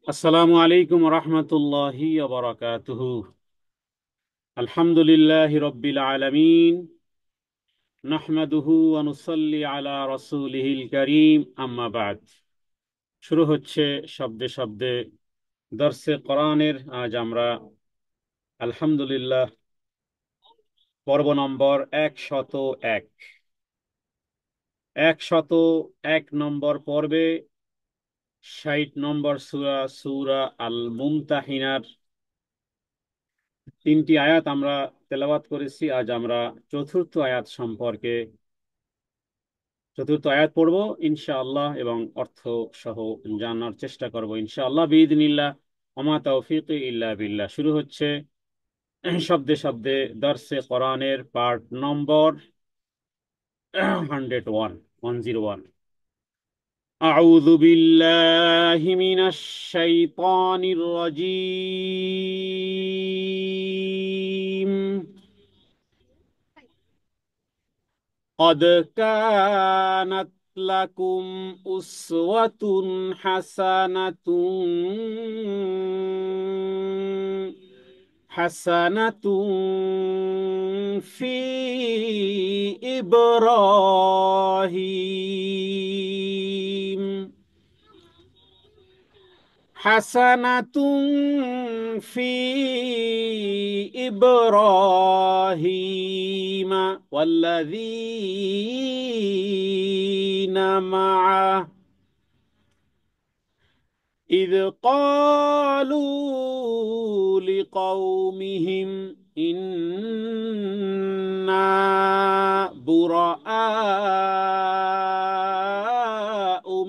আসসালামু আলাইকুম রহমতুল্লাহি ওয়া বারাকাতুহু। আলহামদুলিল্লাহি রাব্বিল আলামিন, নাহমাদুহু ওয়া নুসাল্লি আলা রাসূলিহিল কারীম, আম্মা বাদ। শুরু হচ্ছে শব্দে শব্দে দর্সে কোরআনের। আজ আমরা আলহামদুলিল্লাহ পর্ব নম্বর 101, 101 নম্বর পর্বে 60 নম্বর সূরা, সূরা আল মুমতাহিনার 3টি আয়াত আমরা তেলাওয়াত করেছি। আজ আমরা চতুর্থ আয়াত পড়ব ইনশাআল্লাহ এবং অর্থ সহ জানার চেষ্টা করব ইনশাআল্লাহ বিইذنিল্লাহ। ওমা তাওফীকি ইল্লা বিল্লাহ। শুরু হচ্ছে শব্দে শব্দে দর্সে কোরআনের পার্ট নম্বর 101। আউযু বিল্লাহি মিনাশ শাইতানির রাজীম। قد كانت لكم أسوة حسنة في إبراهيم حسنة في إبراهيم والذين معه إذ قالوا لقومهم إنا براء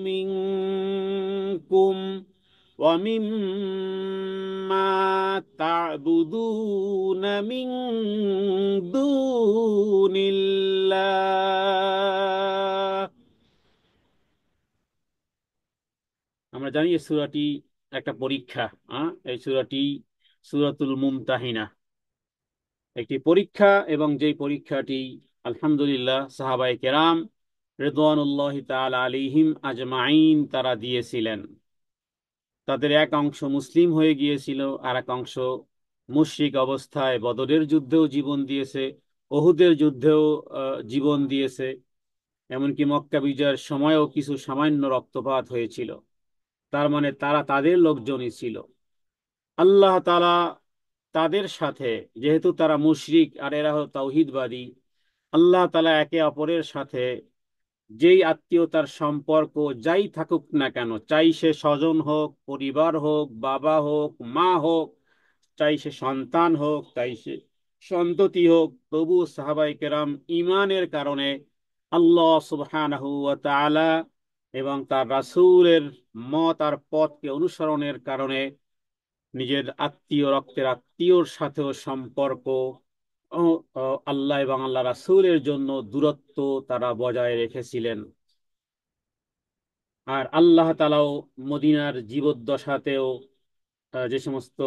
منكم ومما تعبدون من دون الله। আমরা জানি এই সূরাটি একটা পরীক্ষা। এই সূরাটি সূরাতুল মুমতাহিনা একটি পরীক্ষা, এবং যেই পরীক্ষাটি আলহামদুলিল্লাহ সাহাবায়ে কেরাম রিদওয়ানুল্লাহি তাআলা আলাইহিম আজমাইন তারা দিয়েছিলেন। তাদের এক অংশ মুসলিম হয়ে গিয়েছিল, আর এক অংশ মুশরিক অবস্থায় বদরের যুদ্ধেও জীবন দিয়েছে, ওহুদের যুদ্ধেও জীবন দিয়েছে, এমনকি মক্কা বিজয়ের সময়ও কিছু সামান্য রক্তপাত হয়েছিল। তার মানে তারা তাদের লোকজনই ছিল। আল্লাহ তাআলা তাদের সাথে, যেহেতু তারা মুশরিক আর এরা হলো তাওহীদবাদী, আল্লাহ তাআলা একে অপরের সাথে যেই আত্মীয়তার সম্পর্ক যাই থাকুক না কেন, চাই সে স্বজন হোক, পরিবার হোক, বাবা হোক, মা হোক, চাই সে সন্তান হোক, চাই সে সন্ততি হোক, তবু সাহাবায়ে কেরাম ঈমানের কারণে আল্লাহ সুবহানাহু ওয়া তাআলা এবং তার রাসূলের মত আর পথকে অনুসরণের কারণে নিজের আত্মীয়, রক্তের আত্মীয়র সাথেও সম্পর্ক ও আল্লাহ এবং আল্লাহ রাসূলের জন্য দূরত্ব তারা বজায় রেখেছিলেন। আর আল্লাহ তাআলাও মদিনার জীবদ্দশাতেও যে সমস্ত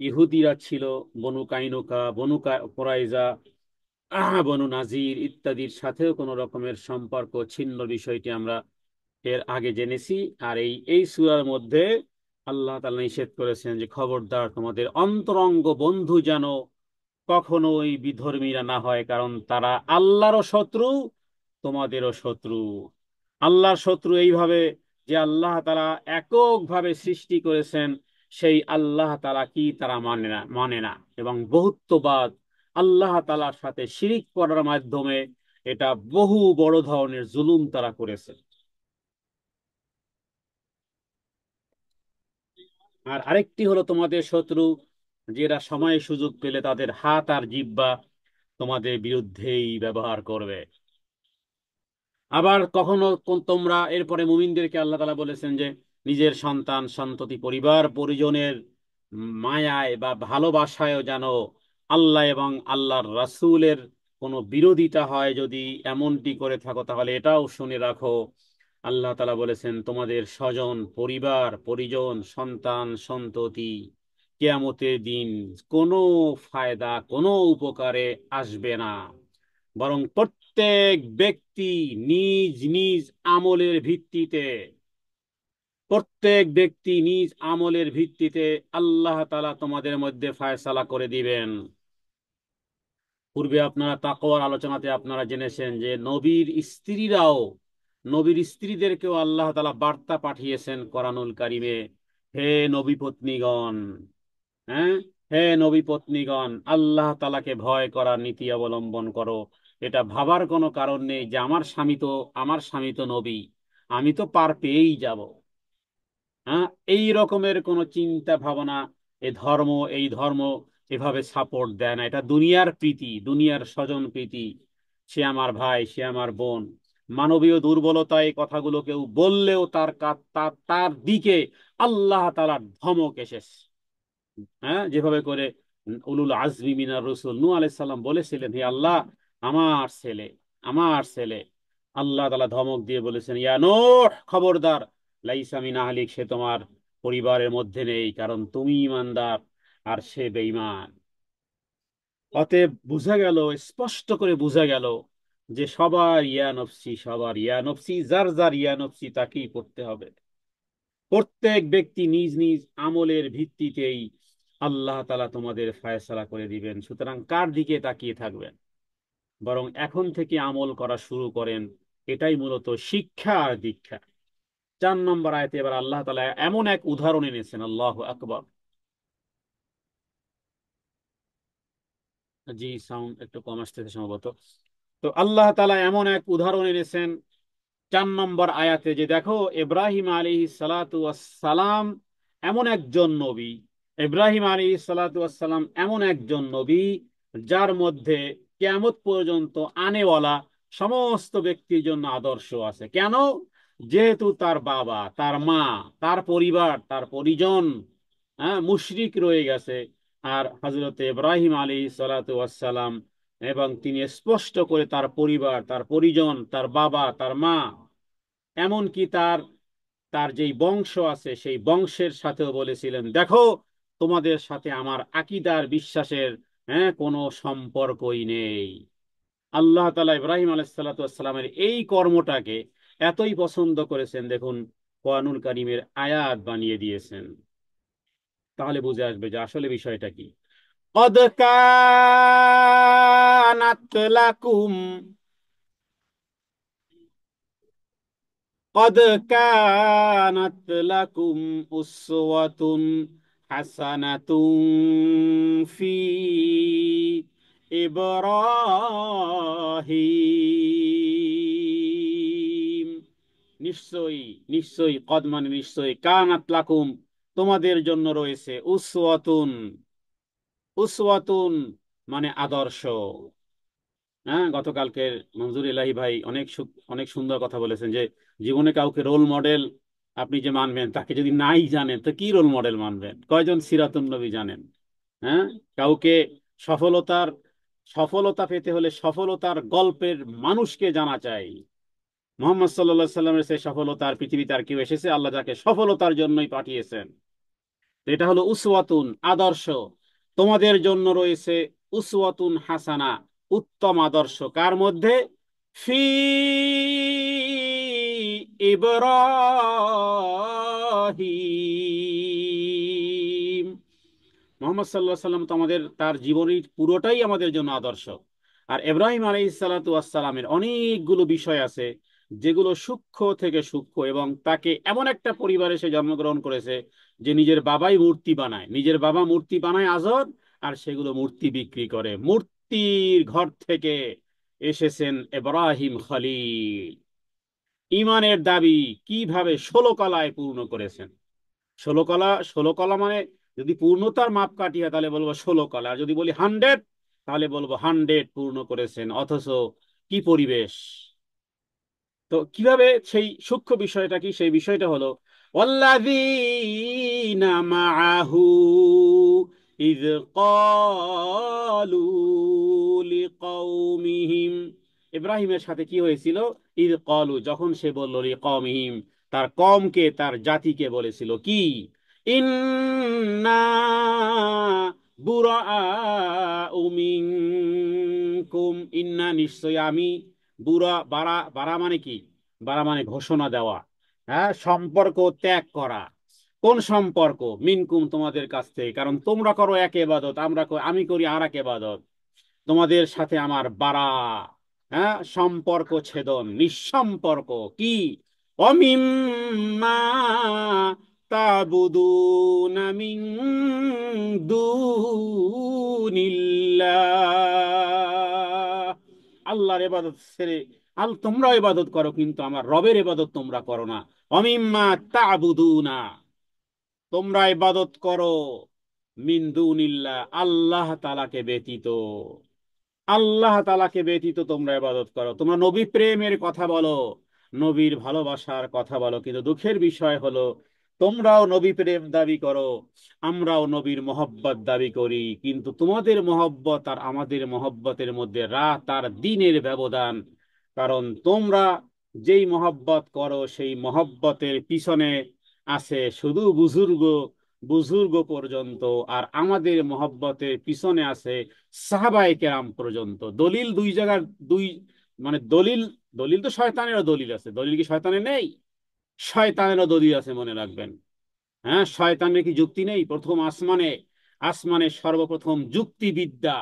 ইহুদিরা ছিল, বনু কাইনুকা, কুরাইজা, বনু নাজির ইত্যাদির সাথেও কোনো রকমের সম্পর্ক ছিন্ন বিষয়টি আমরা এর আগে জেনেছি। আর এই সূরার মধ্যে আল্লাহ তাআলা নিষেধ করেছেন যে খবরদার তোমাদের অন্তরঙ্গ বন্ধু যেন কখনোই বিধর্মীরা না হয়, কারণ তারা আল্লাহরও শত্রু, তোমাদেরও শত্রু। আল্লাহর শত্রু এইভাবে যে আল্লাহ তাআলা এককভাবে সৃষ্টি করেছেন সেই আল্লাহ তাআলা কি তারা মানে না এবং বহুত্ববাদ, আল্লাহ তাআলার সাথে শিরিক করার মাধ্যমে এটা বহু বড় ধরনের জুলুম তারা করেছে। আর আরেকটি হলো তোমাদের শত্রু, যেটা সময় সুযোগ পেলে তাদের হাত আর জিহ্বা তোমাদের বিরুদ্ধেই ব্যবহার করবে। আবার কখনো তোমরা, এরপরে মুমিনদেরকে আল্লাহ তাআলা বলেছেন যে নিজের সন্তান সন্ততি পরিবার পরিজনের মায়ায় বা ভালোবাসায়ও যেন আল্লাহ এবং আল্লাহর রাসূলের কোনো বিরোধিতা হয়, যদি এমনটি করে থাকো তাহলে এটাও শুনে রাখো। আল্লাহ তাআলা বলেছেন তোমাদের স্বজন পরিবার পরিজন সন্তান সন্ততি কিয়ামতের দিন কোনো ফায়দা কোনো উপকারে আসবে না, বরং প্রত্যেক ব্যক্তি নিজ নিজ আমলের ভিত্তিতে প্রত্যেক ব্যক্তি নিজ আমলের ভিত্তিতে আল্লাহ তাআলা তোমাদের মধ্যে ফায়সালা করে দিবেন। পূর্বে আপনারা তাকওয়ার আলোচনাতে আপনারা জেনেছেন যে নবীর স্ত্রীদেরকেও আল্লাহ তাআলা বার্তা পাঠিয়েছেন কোরআনুল কারিমে। হে নবী পত্নীগণ, হ্যাঁ, হে নবী পত্নীগণ, আল্লাহ তাআলাকে ভয় করার নীতি অবলম্বন করো। এটা ভাবার কোনো কারণ নেই যে আমার স্বামী তো নবী, আমি তো পার পেয়েই যাব। হ্যাঁ, এই রকমের কোন চিন্তা ভাবনা এই ধর্ম এভাবে সাপোর্ট দেয় না। এটা দুনিয়ার প্রীতি, দুনিয়ার স্বজন প্রীতি। সে আমার ভাই, সে আমার বোন। মানবীয় দুর্বলতা এই কথাগুলো কেউ বললেও তার দিকে আল্লাহ তাআলার ধমক এসেছে। হ্যাঁ, যেভাবে করে উলুল আজমি মিনার রসুল নূহ আলাইহিস সালাম বলেছিলেন, হে আল্লাহ, আমার ছেলে, আমার ছেলে। আল্লাহ তাআলা ধমক দিয়ে বলেছেন, ইয়া নূহ, খবরদার, লাইসা মিন আহলিক, সে তোমার পরিবারের মধ্যে নেই, কারণ তুমি ঈমানদার আর সে বেঈমান। অতএব বোঝা গেল, স্পষ্ট করে বোঝা গেল যে সবার ইয়া নফসি, সবার ইয়া নফসি, যার যার ইয়া নফসি তাকেই পড়তে হবে। প্রত্যেক ব্যক্তি নিজ নিজ আমলের ভিত্তিতেই আল্লাহ তাআলা তোমাদের ফায়সালা করে দিবেন। সুতরাং কার দিকে তাকিয়ে থাকবেন, বরং এখন থেকে আমল করা শুরু করেন। এটাই মূলত শিক্ষা আর দীক্ষা। 4 নম্বর আয়াতে এবার আল্লাহ তাআলা এমন এক উদাহরণ এনেছেন, আল্লাহু আকবার। জি, সাউন্ড একটু কম আসতেছে সম্ভবত। তো আল্লাহ তাআলা এমন এক উদাহরণ এনেছেন 4 নম্বর আয়াতে, যে দেখো, ইব্রাহিম আলাইহিস সালাতু ওয়াস সালাম এমন একজন নবী, ইব্রাহিম আলাইহিস সালাতু ওয়াস সালাম এমন একজন নবী যার মধ্যে কিয়ামত পর্যন্ত আনেওয়ালা সমস্ত ব্যক্তির জন্য আদর্শ আছে। কেন? যেহেতু তার বাবা, তার মা, তার পরিবার, তার পরিজন, হ্যাঁ, মুশরিক রয়ে গেছে। আর হযরত ইব্রাহিম আলাইহিস সালাতু ওয়াস সালাম, এবং তিনি স্পষ্ট করে তার পরিবার, তার পরিজন, তার বাবা, তার মা, এমনকি তার তার যেই বংশ আছে সেই বংশের সাথেও বলেছিলেন, দেখো, তোমাদের সাথে আমার আকীদার বিশ্বাসের, হ্যাঁ, কোনো সম্পর্কই নেই। আল্লাহ তাআলা ইব্রাহিম আলাইহিস সালাতু ওয়াস সালামের এই কর্মটাকে এতই পছন্দ করেছেন, দেখুন, কোরআনুল কারীমের আয়াত বানিয়ে দিয়েছেন। তাহলে বুঝে আসবে যে আসলে বিষয়টা কি। قد كانت لكم قد كانت لكم أسوة حسنة في إبراهيم। নিশ্চয়ই, নিশ্চয়ই, কদ মানে নিশ্চয়ই, কানাত লাকুম তোমাদের জন্য রয়েছে, উসওয়াতুন, উসওয়াতুন মানে আদর্শ। হ্যাঁ, গতকালকে মনজুর ইলাহি ভাই অনেক সুন্দর কথা বলেছেন যে জীবনে কাউকে রোল মডেল আপনি যে মানবেন, তাকে যদি নাই জানেন তো কি রোল মডেল মানবেন? কয়জন সিরাতুন নবী জানেন? হ্যাঁ, কাউকে সফলতার সফলতা পেতে হলে সফলতার গল্পের মানুষকে জানা চাই। মোহাম্মদ সাল্লাল্লাহু সাল্লামের সেই সফলতার পৃথিবীতে আর কেউ এসেছে? আল্লাহ যাকে সফলতার জন্যই পাঠিয়েছেন। তো এটা হলো উসওয়াতুন, আদর্শ। তোমাদের জন্য রয়েছে উসওয়াতুন হাসানা, উত্তম আদর্শ। কার মধ্যে? ফি ইব্রাহিম। মোহাম্মদ সাল্লাহ সাল্লাম তো আমাদের, তার জীবনী পুরোটাই আমাদের জন্য আদর্শ। আর ইব্রাহিম আলাইহিস সালাতু ওয়াস সালামের অনেকগুলো বিষয় আছে যেগুলো সূক্ষ্ম থেকে সূক্ষ্ম, এবং তাকে এমন একটা পরিবারে সে জন্মগ্রহণ করেছে যে নিজের বাবাই মূর্তি বানায়, নিজের বাবা মূর্তি বানায় আজর, আর সেগুলো মূর্তি বিক্রি করে। মূর্তির ঘর থেকে এসেছেন ইব্রাহিম খলিল। ইমানের দাবি কিভাবে 16 কলায় পূর্ণ করেছেন। 16 কলা, 16 কলা মানে যদি পূর্ণতার মাপকাঠি হয় তাহলে বলবো 16 কলা, আর যদি বলি 100 তাহলে বলবো 100 পূর্ণ করেছেন। অথচ কি পরিবেশ! তো কিভাবে, সেই সূক্ষ্ম বিষয়টা কি? সেই বিষয়টা হলো ওয়াল্লাযীনা মাআহু ইয ক্বালু লিকাওমিহিম। ইব্রাহিমের সাথে কি হয়েছিল? ইয ক্বালু, যখন সে বলল, লিকাওমিহিম, তার কওমকে, তার জাতিকে বলেছিল কি? ইন্না বুরাআউ মিনকুম, ইন্না নিশ্চয় আমি, বুরা, বারা, বারা মানে কি? বারা মানে ঘোষণা দেওয়া। হ্যাঁ, সম্পর্ক ত্যাগ করা। কোন সম্পর্ক? মিনকুম, তোমাদের কাছ থেকে, কারণ তোমরা করো এক ইবাদত, আমি করি আর এক ইবাদত। তোমাদের সাথে আমার বারা, হ্যাঁ, সম্পর্ক ছেদন, নিঃসম্পর্ক। কি? অমিম্মা তাবুদুনা মিন দুনিল্লাহ, আল্লাহর ইবাদত ছেড়ে তোমরা ইবাদত করো, কিন্তু আমার রবের ইবাদত তোমরা করো না। অমিম্মা তাবুদুনা, তোমরা ইবাদত করো মিন দুনিল্লাহ, আল্লাহ তাআলাকে ব্যতীত। আল্লাহ তাআলাকে ব্যতীত তোমরা ইবাদত করো। তোমরা নবী প্রেমের কথা বলো, নবীর ভালোবাসার কথা বলো, কিন্তু দুঃখের বিষয় হলো তোমরাও নবী প্রেম দাবি করো, আমরাও নবীর মহব্বত দাবি করি, কিন্তু তোমাদের মহব্বত আর আমাদের মহব্বতের মধ্যে রাত আর দিনের ব্যবধান। কারণ তোমরা যেই মহব্বত করো সেই মহব্বতের পিছনে আছে শুধু বুজুর্গ, বুজুর্গ পর্যন্ত, আর আমাদের মহব্বতের পিছনে আছে সাহাবায়ে কেরাম পর্যন্ত। দলিল দুই জায়গার, দুই, মানে দলিল, দলিল তো শয়তানেরও দলিল আছে, দলিল কি শয়তানের নেই? শয়তানেরও দলিল আছে, মনে রাখবেন। হ্যাঁ, শয়তানের কি যুক্তি নেই? প্রথম আসমানে, আসমানে সর্বপ্রথম যুক্তিবিদ্যা,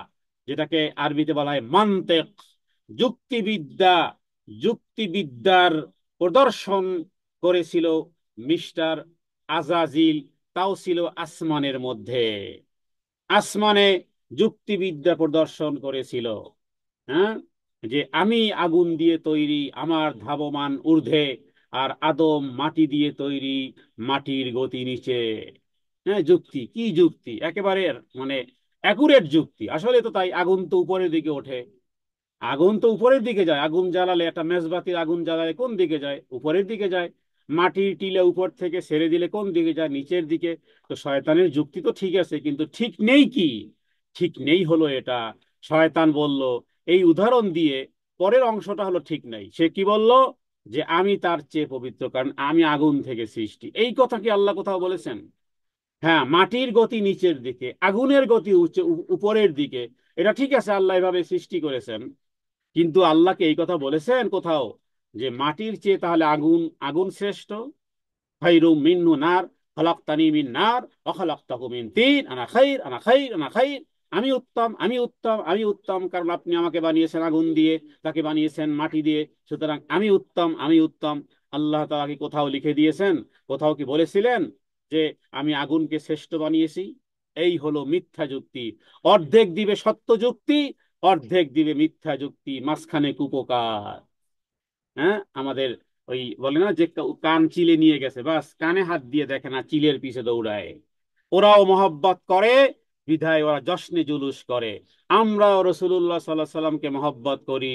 যেটাকে আরবিতে বলা হয় মান্তেক, যুক্তিবিদ্যা, যুক্তিবিদ্যার প্রদর্শন করেছিল মিস্টার আজাজিল, তাও ছিল আসমানের মধ্যে। আসমানে যুক্তিবিদ্যা প্রদর্শন করেছিল, হ্যাঁ, যে আমি আগুন দিয়ে তৈরি, আমার ধাবমান ঊর্ধ্বে, আর আদম মাটি দিয়ে তৈরি, মাটির গতি নিচে। হ্যাঁ, যুক্তি কি যুক্তি, একেবারে মানে অ্যাকুরেট যুক্তি। আসলে তো তাই, আগুন তো উপরের দিকে ওঠে, আগুন তো উপরের দিকে যায়। আগুন জ্বালালে, একটা মেজবাতির আগুন জ্বালালে কোন দিকে যায়? উপরের দিকে যায়। মাটির টিলা উপর থেকে ছেড়ে দিলে কোন দিকে যায়? নিচের দিকে। তো শয়তানের যুক্তি তো ঠিক আছে, কিন্তু ঠিক নেই কি? ঠিক নেই হলো এটা। শয়তান বলল এই উদাহরণ দিয়ে, পরের অংশটা হলো ঠিক নাই। সে কি বলল? যে আমি তার চেয়ে পবিত্র, কারণ আমি আগুন থেকে সৃষ্টি। এই কথা কি আল্লাহ কোথাও বলেছেন? হ্যাঁ, মাটির গতি নিচের দিকে, আগুনের গতি উপরের দিকে, এটা ঠিক আছে, আল্লাহ এভাবে সৃষ্টি করেছেন। কিন্তু আল্লাহকে এই কথা বলেছেন কোথাও যে মাটির চেয়ে তাহলে আগুন, আগুন শ্রেষ্ঠ? খায়রুম মিন্নু নার, খালাকতানি মিন নার ওয়া খালাকতাহু মিন তিন, আনা খাইর আনা খাইর আনা খাইর। আমি উত্তম, আমি উত্তম, আমি উত্তম, কারণ আপনি আমাকে বানিয়েছেন আগুন দিয়ে, তাকে বানিয়েছেন মাটি দিয়ে, সুতরাং আমি উত্তম, আমি উত্তম। আল্লাহ তাআলা কি কোথাও লিখে দিয়েছেন? কোথাও কি বলেছিলেন যে আমি আগুনকে শ্রেষ্ঠ বানিয়েছি? এই হলো মিথ্যা যুক্তি। অর্ধেক দিবে সত্য যুক্তি, অর্ধেক দিবে মিথ্যা যুক্তি, মাঝখানে কুপোকার। হ্যাঁ, আমাদের ওই বলে না যে কান চিলে নিয়ে গেছে, বাস কানে হাত দিয়ে দেখে না, চিলের পিছে দৌড়ায়। ওরাও মহব্বত করে, বিধায় ওরা জশ্নে জুলুস করে। আমরাও রাসূলুল্লাহ সাল্লাল্লাহু আলাইহি সাল্লামকে মহব্বত করি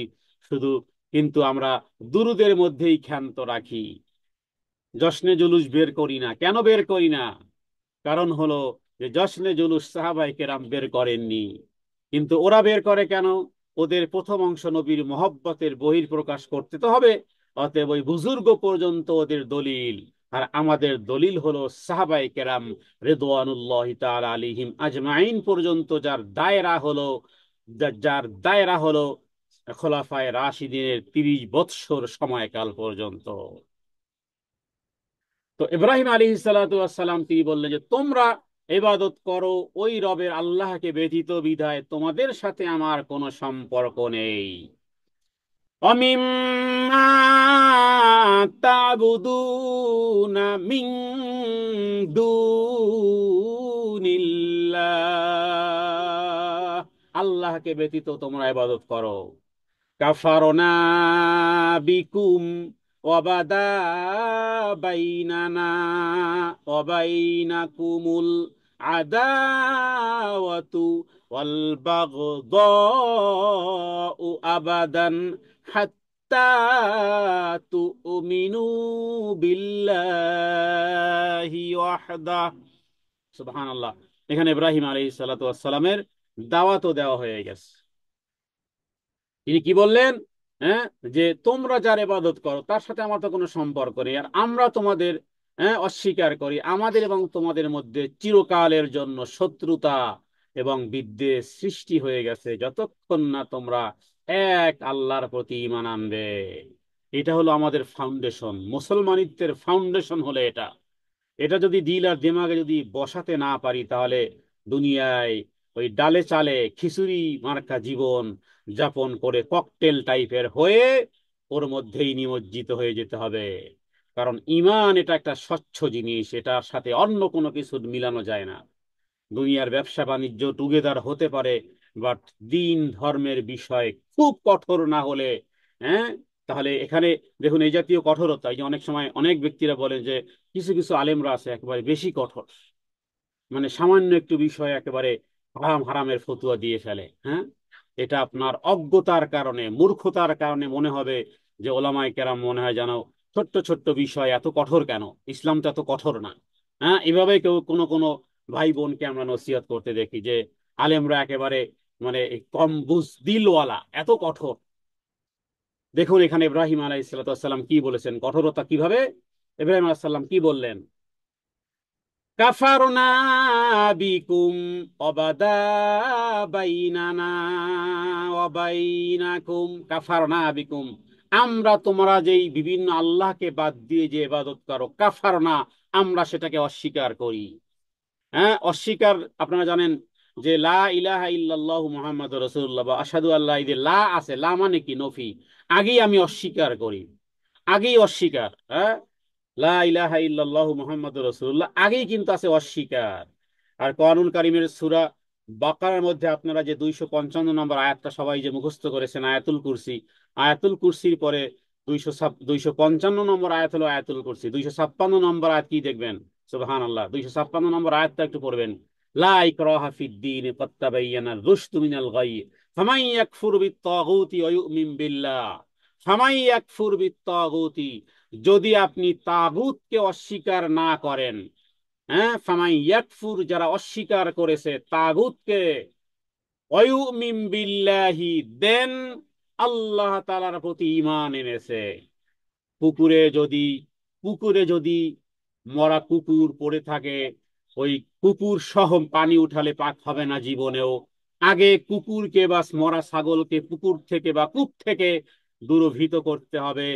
শুধু, কিন্তু আমরা দুরুদের মধ্যেই ক্ষান্ত রাখি, জশ্নে জুলুস বের করি না। কেন বের করি না? কারণ হলো যে জশ্নে জুলুস সাহাবায়ে কেরাম বের করেননি, কিন্তু ওরা বের করে কেন? ওদের প্রথম অংশ নবীর মহব্বতের বহিঃপ্রকাশ করতে তো হবে। অতএব ওই বুজুর্গ পর্যন্ত ওদের দলিল, আর আমাদের দলিল হলো সাহাবায়ে কেরাম রিদওয়ানুল্লাহি তাআলা আলাইহিম আজমাইন পর্যন্ত, যার দায়রা হলো, যার দায়রা হলো খোলাফায়ে রাশিদিনের 30 বৎসর সময়কাল পর্যন্ত। তো ইব্রাহিম আলাইহিস সালাতু ওয়াস সালাম তিনি বললেন যে তোমরা ইবাদত করো ওই রবের, আল্লাহকে ব্যতীত, বিধায় তোমাদের সাথে আমার কোনো সম্পর্ক নেই। অমিম্মা তা'বুদুনা মিন দুনিল্লাহ, আল্লাহকে ব্যতীত তোমরা ইবাদত করো। কাফারনা বিকুম ওয়াবাদা বাইনানা ওয়াবাইনাকুমুল আদাওয়াতু ওয়াল বাগদাউ আবাদান হাত্তা তুমিনু বিল্লাহি ওয়াহদা। সুবহানাল্লাহ। এখানে ইব্রাহিম আলাইহিস সালাতু ওয়াস সালামের দাওয়াতও দেওয়া হয়ে গেছে। তিনি কি বললেন? হ্যাঁ, যে তোমরা যার ইবাদত করো তার সাথে আমার তো কোনো সম্পর্ক নেই, আর আমরা তোমাদের, হ্যাঁ, অস্বীকার করি। আমাদের এবং তোমাদের মধ্যে চিরকালের জন্য শত্রুতা এবং বিদ্বেষ সৃষ্টি হয়ে গেছে যতক্ষণ না তোমরা এক আল্লাহর প্রতি ঈমান আনবে। এটা হলো আমাদের ফাউন্ডেশন, মুসলমানিত্বের ফাউন্ডেশন হলো এটা। এটা যদি দিল আর দিমাগে যদি বসাতে না পারি, তাহলে দুনিয়ায় ওই ডালে চালে খিচুড়ি মার্কা জীবন যাপন করে ককটেল টাইপের হয়ে ওর মধ্যেই নিমজ্জিত হয়ে যেতে হবে। কারণ ঈমান এটা একটা স্বচ্ছ জিনিস, এটার সাথে অন্য কোনো কিছু মিলানো যায় না। দুনিয়ার ব্যবসা বাণিজ্য টুগেদার হতে পারে, বাট দিন ধর্মের বিষয় খুব কঠোর না হলে, হ্যাঁ, তাহলে এখানে দেখুন এই জাতীয় কঠোরতা, এই যে অনেক সময় অনেক ব্যক্তিরা বলেন যে কিছু কিছু আলেমরা আছে একেবারে বেশি কঠোর, মানে সামান্য একটু বিষয় একেবারে হারাম হারামের ফতুয়া দিয়ে ফেলে। হ্যাঁ, এটা আপনার অজ্ঞতার কারণে, মূর্খতার কারণে মনে হবে যে ওলামায়ে কেরাম মনে হয় যেন ছোট্ট ছোট্ট বিষয় এত কঠোর কেন, ইসলাম তো এত কঠোর না। হ্যাঁ, এভাবে কেউ কোনো কোনো ভাই বোনকে আমরা নসিহত করতে দেখি যে আলেমরা একেবারে মানে এই কম বুঝ দিলওয়ালা, এত কঠোর। দেখুন এখানে ইব্রাহিম আলাইহিস সালাম কি বলেছেন, কঠোরতা কিভাবে। ইব্রাহিম আলাইহিস সালাম কি বললেন, কাফারনা বিকুম অবাদা বাইনানা অবাইনাকুম, কাফারনা বিকুম, আমরা তোমরা যেই বিভিন্ন আল্লাহকে বাদ দিয়ে যে ইবাদত করো, কাফারনা, আমরা সেটাকে অস্বীকার করি। হ্যাঁ, অস্বীকার, আপনারা জানেন যে লা ইলাহা ইল্লাল্লাহু মুহাম্মাদুর রাসূলুল্লাহ বা আশহাদু আল্লা ইলাহা ইল্লাল্লাহ, লা আছে, লা মানে কি, নফি, আগেই আমি অস্বীকার করি, আগেই অস্বীকার। হ্যাঁ, লা ইলাহা ইল্লাল্লাহু মুহাম্মাদুর রাসূলুল্লাহ আগেই কিন্তু আছে অস্বীকার। আর কোরআনুল কারীমের সূরা বাকারার মধ্যে আপনারা যে 255 নম্বর আয়াতটা সবাই যে মুখস্থ করেছেন, আয়াতুল কুরসি, আয়াতুল কুরসির পরে 255 নম্বর আয়াত হলো আয়াতুল কুরসি, 256 নম্বর আয়াত কি দেখবেন, সুবহানাল্লাহ, 256 নম্বর আয়াতটা একটু পড়বেন, লা ইকরাহা ফিদ-দীন ক্বাদ তাবায়্যানার রুশদু মিনাল গাই ফামান ইয়াকফুর বিত-তাগুতি ওয়া ইউমিন বিল্লাহ, ফামান ইয়াকফুর বিত-তাগুতি, যদি আপনি তাগুতকে অস্বীকার না করেন, হ্যাঁ, ফামাই ইয়াকফুর, যারা অস্বীকার করেছে তাগুতকে, ওয়ায়ুমিন বিল্লাহি, দেন আল্লাহ তাআলার প্রতি ঈমান এনেছে। পুকুরে যদি পুকুরে যদি মরা কুকুর পড়ে থাকে, ওই কুকুর সহ পানি উঠালে পাক হবে না জীবনেও। আগে কুকুরকে বা মরা ছাগলকে পুকুর থেকে বা কূপ থেকে দূরভীত করতে হবে,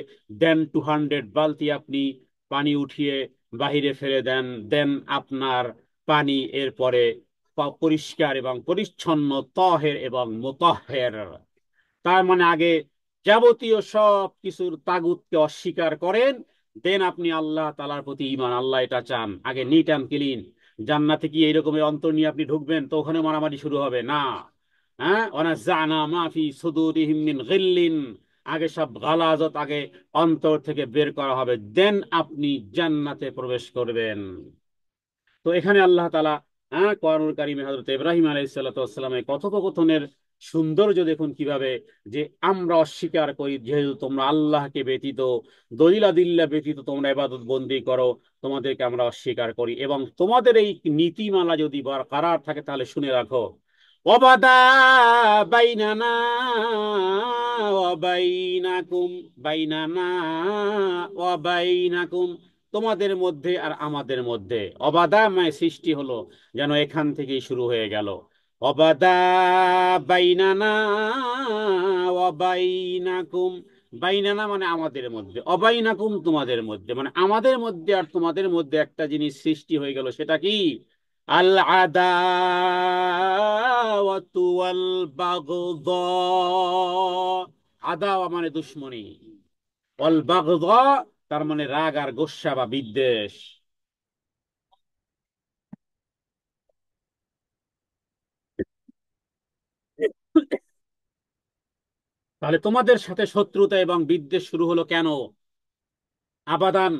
দেন 200 বালতি আপনি পানি উঠিয়ে বাহিরে ফেলে দেন, দেন আপনার পানি এরপরে পরিষ্কার এবং পরিচ্ছন্ন, তহের এবং মুতাহহের। তার মানে আগে যাবতীয় সব কিছুর তাগুতকে অস্বীকার করেন, দেন আপনি আল্লাহ তাআলার প্রতি ঈমান, আল্লাহ এটা চান, আগে নিট অ্যান্ড ক্লিন। জান্নাতে কি এইরকমের অন্তর নিয়ে আপনি ঢুকবেন তো ওখানে মারামারি শুরু হবে না। হ্যাঁ, ওয়ানাযা'না মা ফি সুদুরিহিম মিন গিল্লিন, আগে সব গালাজত আগে অন্তর থেকে বের করা হবে, দেন আপনি জান্নাতে প্রবেশ করবেন। তো এখানে আল্লাহ তাআলা, হ্যাঁ, কোরআনুল কারীমে হযরত ইব্রাহিম আলাইহিস সালাতু ওয়াস সালামের কথোপকথনের সৌন্দর্য দেখুন কিভাবে, যে আমরা অস্বীকার করি যেহেতু তোমরা আল্লাহকে ব্যতীত, দলিলাদিল্লাহ ব্যতীত তোমরা ইবাদত বন্দি করো, তোমাদেরকে আমরা অস্বীকার করি, এবং তোমাদের এই নীতিমালা যদি বরকরার থাকে তাহলে শুনে রাখো, ওয়াবাদা বাইনানা ওয়া বাইনাকুম, বাইনানা ওয়া বাইনাকুম, তোমাদের মধ্যে আর আমাদের মধ্যে, অবাদা মানে সৃষ্টি হলো, যেন এখান থেকেই শুরু হয়ে গেল, অবাদা বাইনানা অবাইনাকুম, বাইনানা মানে আমাদের মধ্যে, অবাইনাকুম তোমাদের মধ্যে, মানে আমাদের মধ্যে আর তোমাদের মধ্যে একটা জিনিস সৃষ্টি হয়ে গেল, সেটা কি, আল আদাওয়াতু ওয়াল বাগদা, আদাওয়া মানে দুশ্মনী, ওয়াল বাগদা তার মানে রাগ আর গোস্সা বা বিদ্বেষ। তাহলে তোমাদের সাথে শত্রুতা এবং বিদ্বেষ শুরু হলো কেন, আবাদান,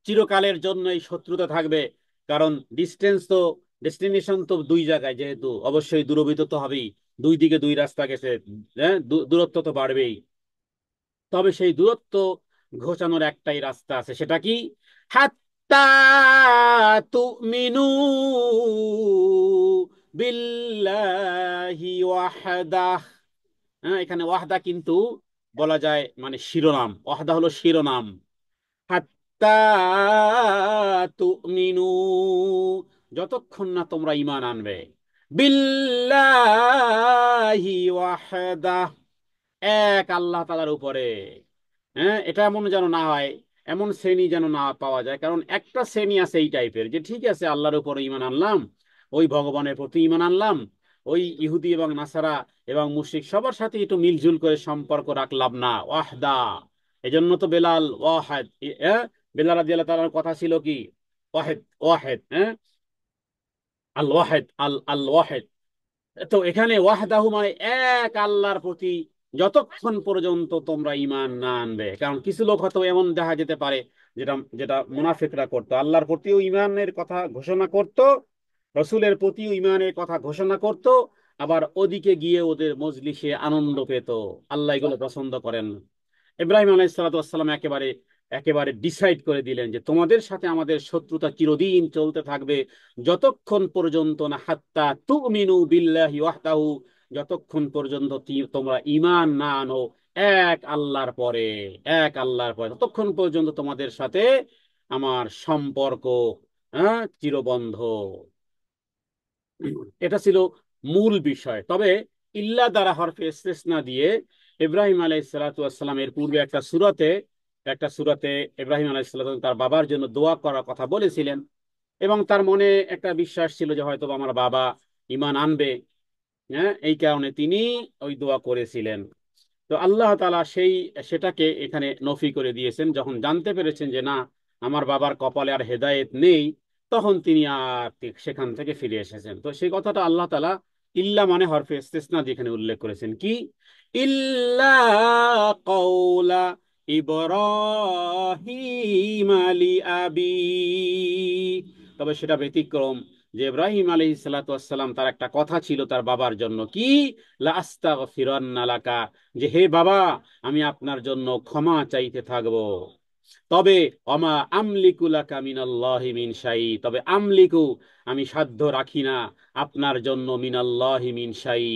চিরকালের জন্য এই শত্রুতা থাকবে। কারণ ডিস্টেন্স তো, ডেস্টিনেশন তো দুই জায়গায়, যেহেতু অবশ্যই দূরভীত তো হবেই, দুই দিকে দুই রাস্তা গেছে, হ্যাঁ, দূরত্ব তো বাড়বেই। তবে সেই দূরত্ব ঘোচানোর একটাই রাস্তা আছে, সেটা কি, হাত্তা তুমিনু বিল্লাহি ওয়াহদাহ। হ্যাঁ, এখানে ওয়াহদা কিন্তু বলা যায় মানে শিরোনাম, ওয়াহদা হলো শিরোনাম, হাত্তা তুমিনু, যতক্ষণ না তোমরা ঈমান আনবে, বিল্লাহি ওয়াহদা, এক আল্লাহ তাআলার উপরে, হ্যাঁ, এটা এমন যেন না হয়, এমন শ্রেণী যেন না পাওয়া যায়। কারণ একটা শ্রেণী আছে এই টাইপের, যে ঠিক আছে আল্লাহর উপর ঈমান আনলাম, ওই ভগবানের প্রতি ঈমান আনলাম, ওই ইহুদি এবং নাসারা এবং মুশরিক সবার সাথে একটু মিলজুল করে সম্পর্ক রাখলাম না, ওয়াহদা। এজন্য তো বেলাল ওয়াহেদ, বেলাল রাদিয়াল্লাহু তাআলার কথা ছিল কি, ওয়াহেদ ওয়াহেদ, আল ওয়াহেদ, আল আল ওয়াহেদ। তো এখানে ওয়াহদাহু মানে এক আল্লাহর প্রতি যতক্ষণ পর্যন্ত তোমরা ঈমান না আনবে। কারণ কিছু লোক হয়তো এমন দেখা যেতে পারে, যেটা যেটা মুনাফিকরা করতো, আল্লাহর প্রতিও ঈমানের কথা ঘোষণা করত, রসুলের প্রতিও ঈমানের কথা ঘোষণা করত, আবার ওদিকে গিয়ে ওদের মজলিসে আনন্দ পেত। আল্লাহ এগুলো পছন্দ করেন না। ইব্রাহিম আলাইহিসসালাম একেবারে একেবারে ডিসাইড করে দিলেন যে তোমাদের সাথে আমাদের শত্রুতা চিরদিন চলতে থাকবে, যতক্ষণ পর্যন্ত না হাত্তা তুমিনু বিল্লাহি ওয়াহদাহু, যতক্ষণ পর্যন্ত তোমরা ঈমান না আনো এক আল্লাহর পরে, এক আল্লাহর পরে, ততক্ষণ পর্যন্ত তোমাদের সাথে আমার সম্পর্ক চিরবন্ধ। এটা ছিল মূল বিষয়। তবে ইল্লা দ্বারা হরফে ইস্তেসনা দিয়ে ইব্রাহিম আলাইহিস সালাতু ওয়াস সালাম এর পূর্বে একটা সূরাতে ইব্রাহিম আলাইহিস সালাম তার বাবার জন্য দোয়া করার কথা বলেছিলেন, এবং তার মনে একটা বিশ্বাস ছিল যে হয়তো আমার বাবা ঈমান আনবে। হ্যাঁ, এই কারণে তিনি ওই দোয়া করেছিলেন। তো আল্লাহ তাআলা সেটাকে এখানে নফি করে দিয়েছেন। যখন জানতে পেরেছেন যে না, আমার বাবার কপালে আর হেদায়েত নেই, তখন তিনি আর সেখান থেকে ফিরে এসেছেন। তো সেই কথাটা আল্লাহ তাআলা ইল্লা মানে হরফে ইস্তিসনা যেখানে উল্লেখ করেছেন কি, ইল্লা কওলা ইব্রাহিম আলী আবি, তবে সেটা ব্যতিক্রম যে ইব্রাহিম আলাইহিস সালাতু ওয়াস সালাম তার একটা কথা ছিল তার বাবার জন্য কি, লা আস্তাগফিরান্না লাকা, যে হে বাবা, আমি আপনার জন্য ক্ষমা চাইতে থাকবো। তবে অমা আমলিকু লাকা মিনাল্লাহি মিন শাই, তবে আমলিকু আমি সাধ্য রাখি না আপনার জন্য মিনাল্লাহি মিন শাই,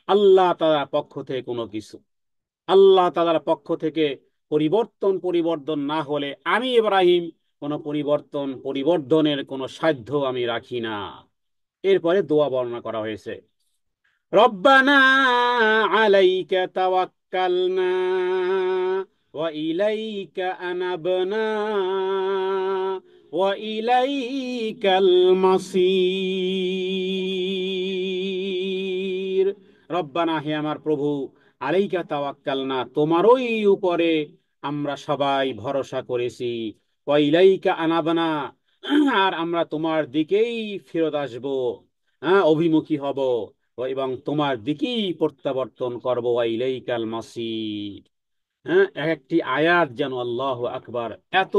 আল্লাহ তাআলার পক্ষ থেকে কোনো কিছু, আল্লাহ তাআলার পক্ষ থেকে পরিবর্তন না হলে আমি ইব্রাহিম কোনো পরিবর্ধনের কোনো সাধ্য আমি রাখি না। এরপরে দোয়া বর্ণনা করা হয়েছে, রব্বানা আলাইকা তাওয়াক্কালনা ওয়া ইলাইকা আনাবনা ওয়া ইলাইকাল মাসির। রব্বানা, হে আমার প্রভু, আলাইকা তাওয়াক্কালনা, তোমারই উপরে আমরা সবাই ভরসা করেছি, ওয়া ইলাইকা আনাবনা, আর আমরা তোমার দিকেই ফেরত আসব, অভিমুখী হব, এবং তোমার দিকেই প্রত্যাবর্তন করবো, ইলাইকাল মাসির। এক একটি আয়াত যেন আল্লাহু আকবার, এত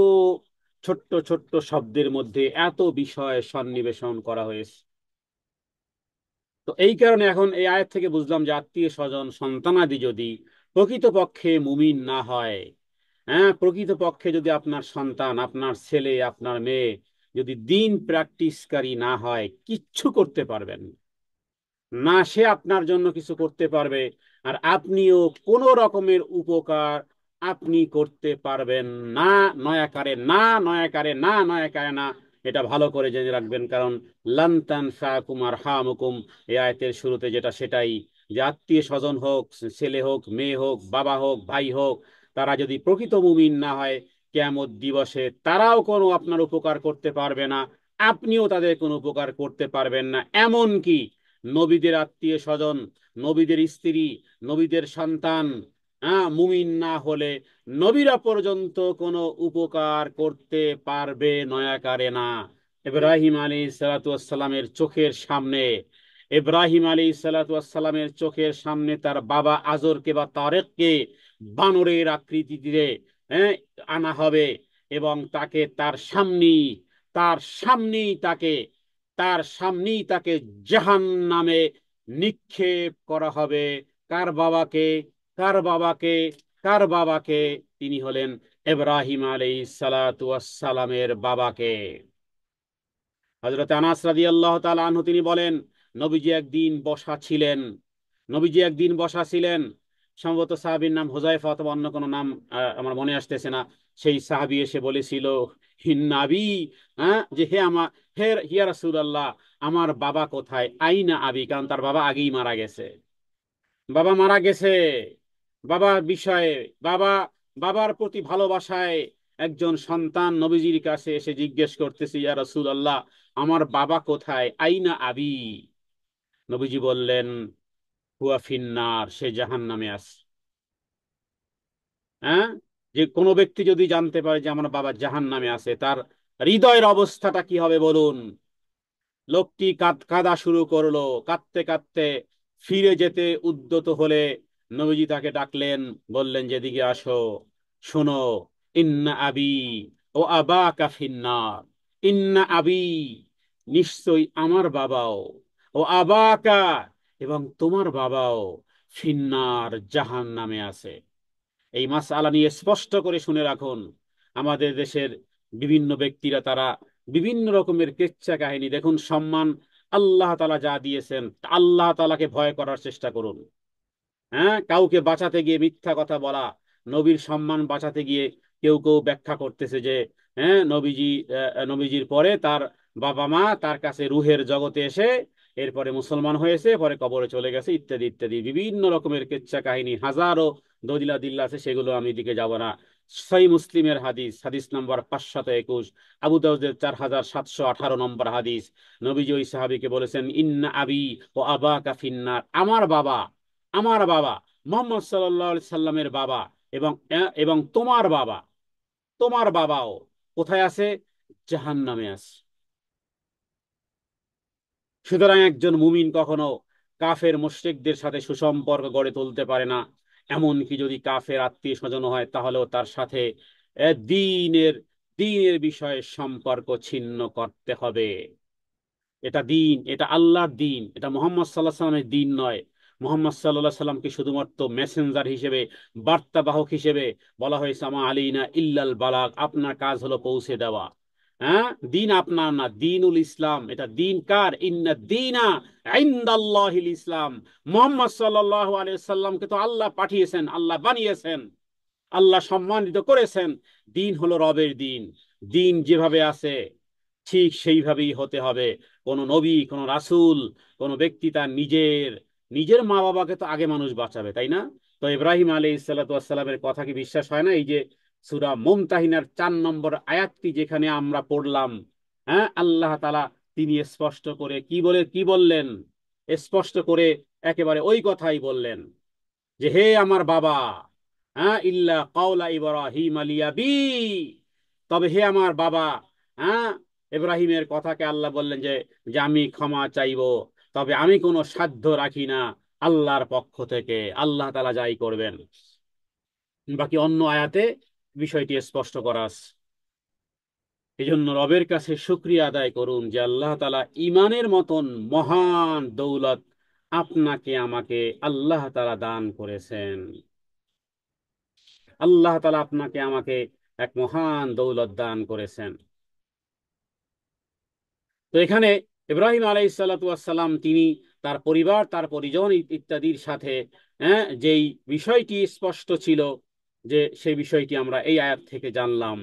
ছোট্ট ছোট্ট শব্দের মধ্যে এত বিষয় সন্নিবেশন করা হয়েছে। তো এই কারণে এখন এই আয়াত থেকে বুঝলাম যে আত্মীয় স্বজন সন্তানাদি যদি প্রকৃতপক্ষে মুমিন না হয়, প্রকৃতপক্ষে যদি আপনার সন্তান, আপনার ছেলে, আপনার মেয়ে যদি দিন প্র্যাকটিসকারী না হয়, কিচ্ছু করতে পারবেন না। সে আপনার জন্য কিছু করতে পারবে, আর আপনিও কোনো রকমের উপকার আপনি করতে পারবেন না। নয়াকারে না, নয়াকারে না, নয়াকারে না, এটা ভালো করে জেনে রাখবেন। কারণ লান তানফাকুম আরহামুকুম, এই আয়াতের শুরুতে যেটা, সেটাই যে আত্মীয় স্বজন হোক, ছেলে হোক, মেয়ে হোক, বাবা হোক, ভাই হোক, তারা যদি প্রকৃত মুমিন না হয়, কিয়ামত দিবসে তারাও কোনো আপনার উপকার করতে পারবে না, আপনিও তাদের কোনো উপকার করতে পারবেন না। এমন কি নবীদের আত্মীয় স্বজন, নবীদের স্ত্রী, নবীদের সন্তান মুমিন না হলে নবীরা পর্যন্ত কোনো উপকার করতে পারবে নয়াকারে না। ইব্রাহিম আলাইহিস সালাতু ওয়াস সালামের চোখের সামনে, ইব্রাহিম আলাইহিস সালাতু ওয়াস সালামের চোখের সামনে তার বাবা আজরকে বা তারেককে বানরের আকৃতিতে হ্যাঁ আনা হবে, এবং তাকে তার সামনেই তাকে জাহান্নামে নিক্ষেপ করা হবে। কার বাবাকে, কার বাবাকে, কার বাবাকে? তিনি হলেন ইব্রাহিম আলাইহিস সালাতু ওয়াস সালামের বাবাকে। হযরত আনাস রাদিয়াল্লাহু তাআলা আনহু তিনি বলেন, নবীজি একদিন বসা ছিলেন, সম্ভবত সাহাবীর নাম হুযায়ফা অথবা অন্য কোনো নাম আমার মনে আসতেছে না। সেই সাহাবী এসে বলেছিল, হিন্নাবি, যে হে আমার, হে ইয়া রাসূলুল্লাহ, আমার বাবা কোথায়? আইনা আবি, কারণ তার বাবা আগেই মারা গেছে। বাবা মারা গেছে, বাবা বিষয়ে, বাবা বাবার প্রতি ভালোবাসায় একজন সন্তান নবীজির কাছে এসে জিজ্ঞেস করতেছে, ইয়া রাসূলুল্লাহ, আমার বাবা কোথায়? আইনা আবি? নবীজি বললেন, হুয়া ফিন্নার, সে জাহান্নামে আছে। হ্যাঁ, যে কোনো ব্যক্তি যদি জানতে পারে যে আমার বাবা জাহান্নামে আছে, তার হৃদয়ের অবস্থাটা কি হবে বলুন। লোকটি কাঁদা শুরু করলো, কাঁদতে কাঁদতে ফিরে যেতে উদ্যত হলে নবীজি তাকে ডাকলেন, বললেন, যেদিকে আসো, শোনো, ইন্না আবি ও আবা কাফিন্নার, ইন্না আবি, নিশ্চয়ই আমার বাবাও, ও আবাকা, এবং তোমার বাবাও ফিন্নার, জাহান্নামে আছে। এই মাসআলা নিয়ে স্পষ্ট করে শুনে রাখুন। আমাদের দেশের বিভিন্ন ব্যক্তিরা তারা বিভিন্ন রকমের কেচ্ছা কাহিনী, দেখুন, সম্মান আল্লাহ তাআলা যা দিয়েছেন, আল্লাহ তাআলাকে ভয় করার চেষ্টা করুন। হ্যাঁ, কাউকে বাঁচাতে গিয়ে মিথ্যা কথা বলা, নবীর সম্মান বাঁচাতে গিয়ে কেউ কেউ ব্যাখ্যা করতেছে যে হ্যাঁ, নবীজির পরে তার বাবা মা তার কাছে রুহের জগতে এসে এরপরে মুসলমান হয়েছে, পরে কবরে চলে গেছে, ইত্যাদি ইত্যাদি বিভিন্ন রকমের কেচ্ছা কাহিনী, হাজারো দলিলা দিল্লা আছে, সেগুলো আমি দিকে যাব না। সহিহ মুসলিমের হাদিস, হাদিস নম্বর 521, আবু দাউদের 4718 নম্বর হাদিস, নবীজি ওই সাহাবীকে বলেছেন, ইন্না আবি ও আবাকা ফিন্নার, আমার বাবা, আমার বাবা মোহাম্মদ সাল্লাল্লাহু আলাইহি সাল্লামের বাবা, এবং এবং তোমার বাবা, তোমার বাবাও কোথায় আছে? জাহান্নামে আছে। সুতরাং একজন মুমিন কখনো কাফের মুশরিকদের সাথে সুসম্পর্ক গড়ে তুলতে পারে না। এমনকি যদি কাফের আত্মীয় স্বজন হয়, তাহলেও তার সাথে দ্বীনের দ্বীনের বিষয়ে সম্পর্ক ছিন্ন করতে হবে। এটা দিন, এটা আল্লাহর দিন, এটা মোহাম্মদ সাল্লাহ সাল্লামের দিন নয়। মোহাম্মদ সাল্লাহ সাল্লামকে শুধুমাত্র মেসেঞ্জার হিসেবে, বার্তাবাহক হিসেবে বলা হয়েছে, আমা আলাইনা ইল্লাল বালাগ, আপনার কাজ হলো পৌঁছে দেওয়া। হ্যাঁ, দিন আপনার না, দিনুল ইসলাম। এটা দিন কার? ইন্না দীনা ইনদাল্লাহিল ইসলাম। মোহাম্মদ সাল্লাল্লাহু আলাইহি সাল্লামকে তো আল্লাহ পাঠিয়েছেন, আল্লাহ বানিয়েছেন, আল্লাহ সম্মানিত করেছেন। দিন হলো রবের দিন। দিন যেভাবে আছে ঠিক সেইভাবেই হতে হবে। কোন নবী, কোন রাসূল, কোন ব্যক্তি তার নিজের নিজের মা বাবাকে তো আগে মানুষ বাঁচাবে, তাই না? তো ইব্রাহিম আলাইহিস সালাতু ওয়াস সালামের কথা কি বিশ্বাস হয় না? এই যে সূরা মুমতাহিনার 4 নম্বর আয়াতটি যেখানে আমরা পড়লাম, হ্যাঁ, আল্লাহ তাআলা তিনি স্পষ্ট করে কি বললেন? স্পষ্ট করে একেবারে ওই কথাই বললেন যে, হে আমার বাবা, হ্যাঁ, ইল্লা কাওলা ইব্রাহিম আলিয়াবি, তবে হে আমার বাবা, হ্যাঁ, ইব্রাহিমের কথাকে আল্লাহ বললেন যে যে আমি ক্ষমা চাইবো, তবে আমি কোনো সাধ্য রাখি না আল্লাহর পক্ষ থেকে, আল্লাহ তাআলা যাই করবেন। বাকি অন্য আয়াতে বিষয়টি স্পষ্ট করা আছে। এই জন্য রবের কাছে শুকরিয়া আদায় করুন যে আল্লাহ তাআলা ইমানের মতন মহান দৌলত আপনাকে আমাকে আল্লাহ তাআলা দান করেছেন। আল্লাহ তাআলা আপনাকে আমাকে এক মহান দৌলত দান করেছেন। তো এখানে ইব্রাহিম আলাইহিস সালাতু ওয়াস সালাম তিনি তার পরিবার, তার পরিজন ইত্যাদির সাথে, হ্যাঁ, যেই বিষয়টি স্পষ্ট ছিল, যে সেই বিষয়টি আমরা এই আয়াত থেকে জানলাম।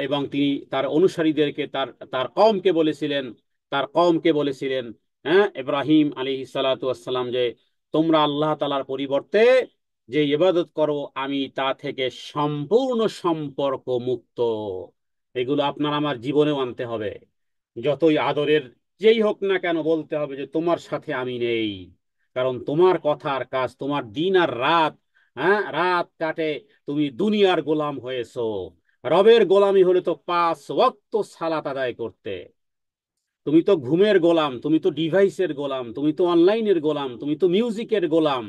এবং তিনি তার অনুসারীদেরকে, তার তার কওমকে বলেছিলেন, হ্যাঁ, ইব্রাহিম আলাইহিস সালাতু ওয়াস সালাম, যে তোমরা আল্লাহ তাআলার পরিবর্তে যে ইবাদত করো, আমি তা থেকে সম্পূর্ণ সম্পর্ক মুক্ত। এগুলো আপনার আমার জীবনেও আনতে হবে। যতই আদরের যেই হোক না কেন, বলতে হবে যে তোমার সাথে আমি নেই। কারণ তোমার কথা আর কাজ, তোমার দিন আর রাত, হ্যাঁ, রাত কাটে, তুমি দুনিয়ার গোলাম হয়েছো। রবের গোলামি হলে তো 5 ওয়াক্ত সালাত আদায় করতে। তুমি তো ঘুমের গোলাম, তুমি তো ডিভাইসের গোলাম, তুমি তো অনলাইনের গোলাম, তুমি তো মিউজিকের গোলাম,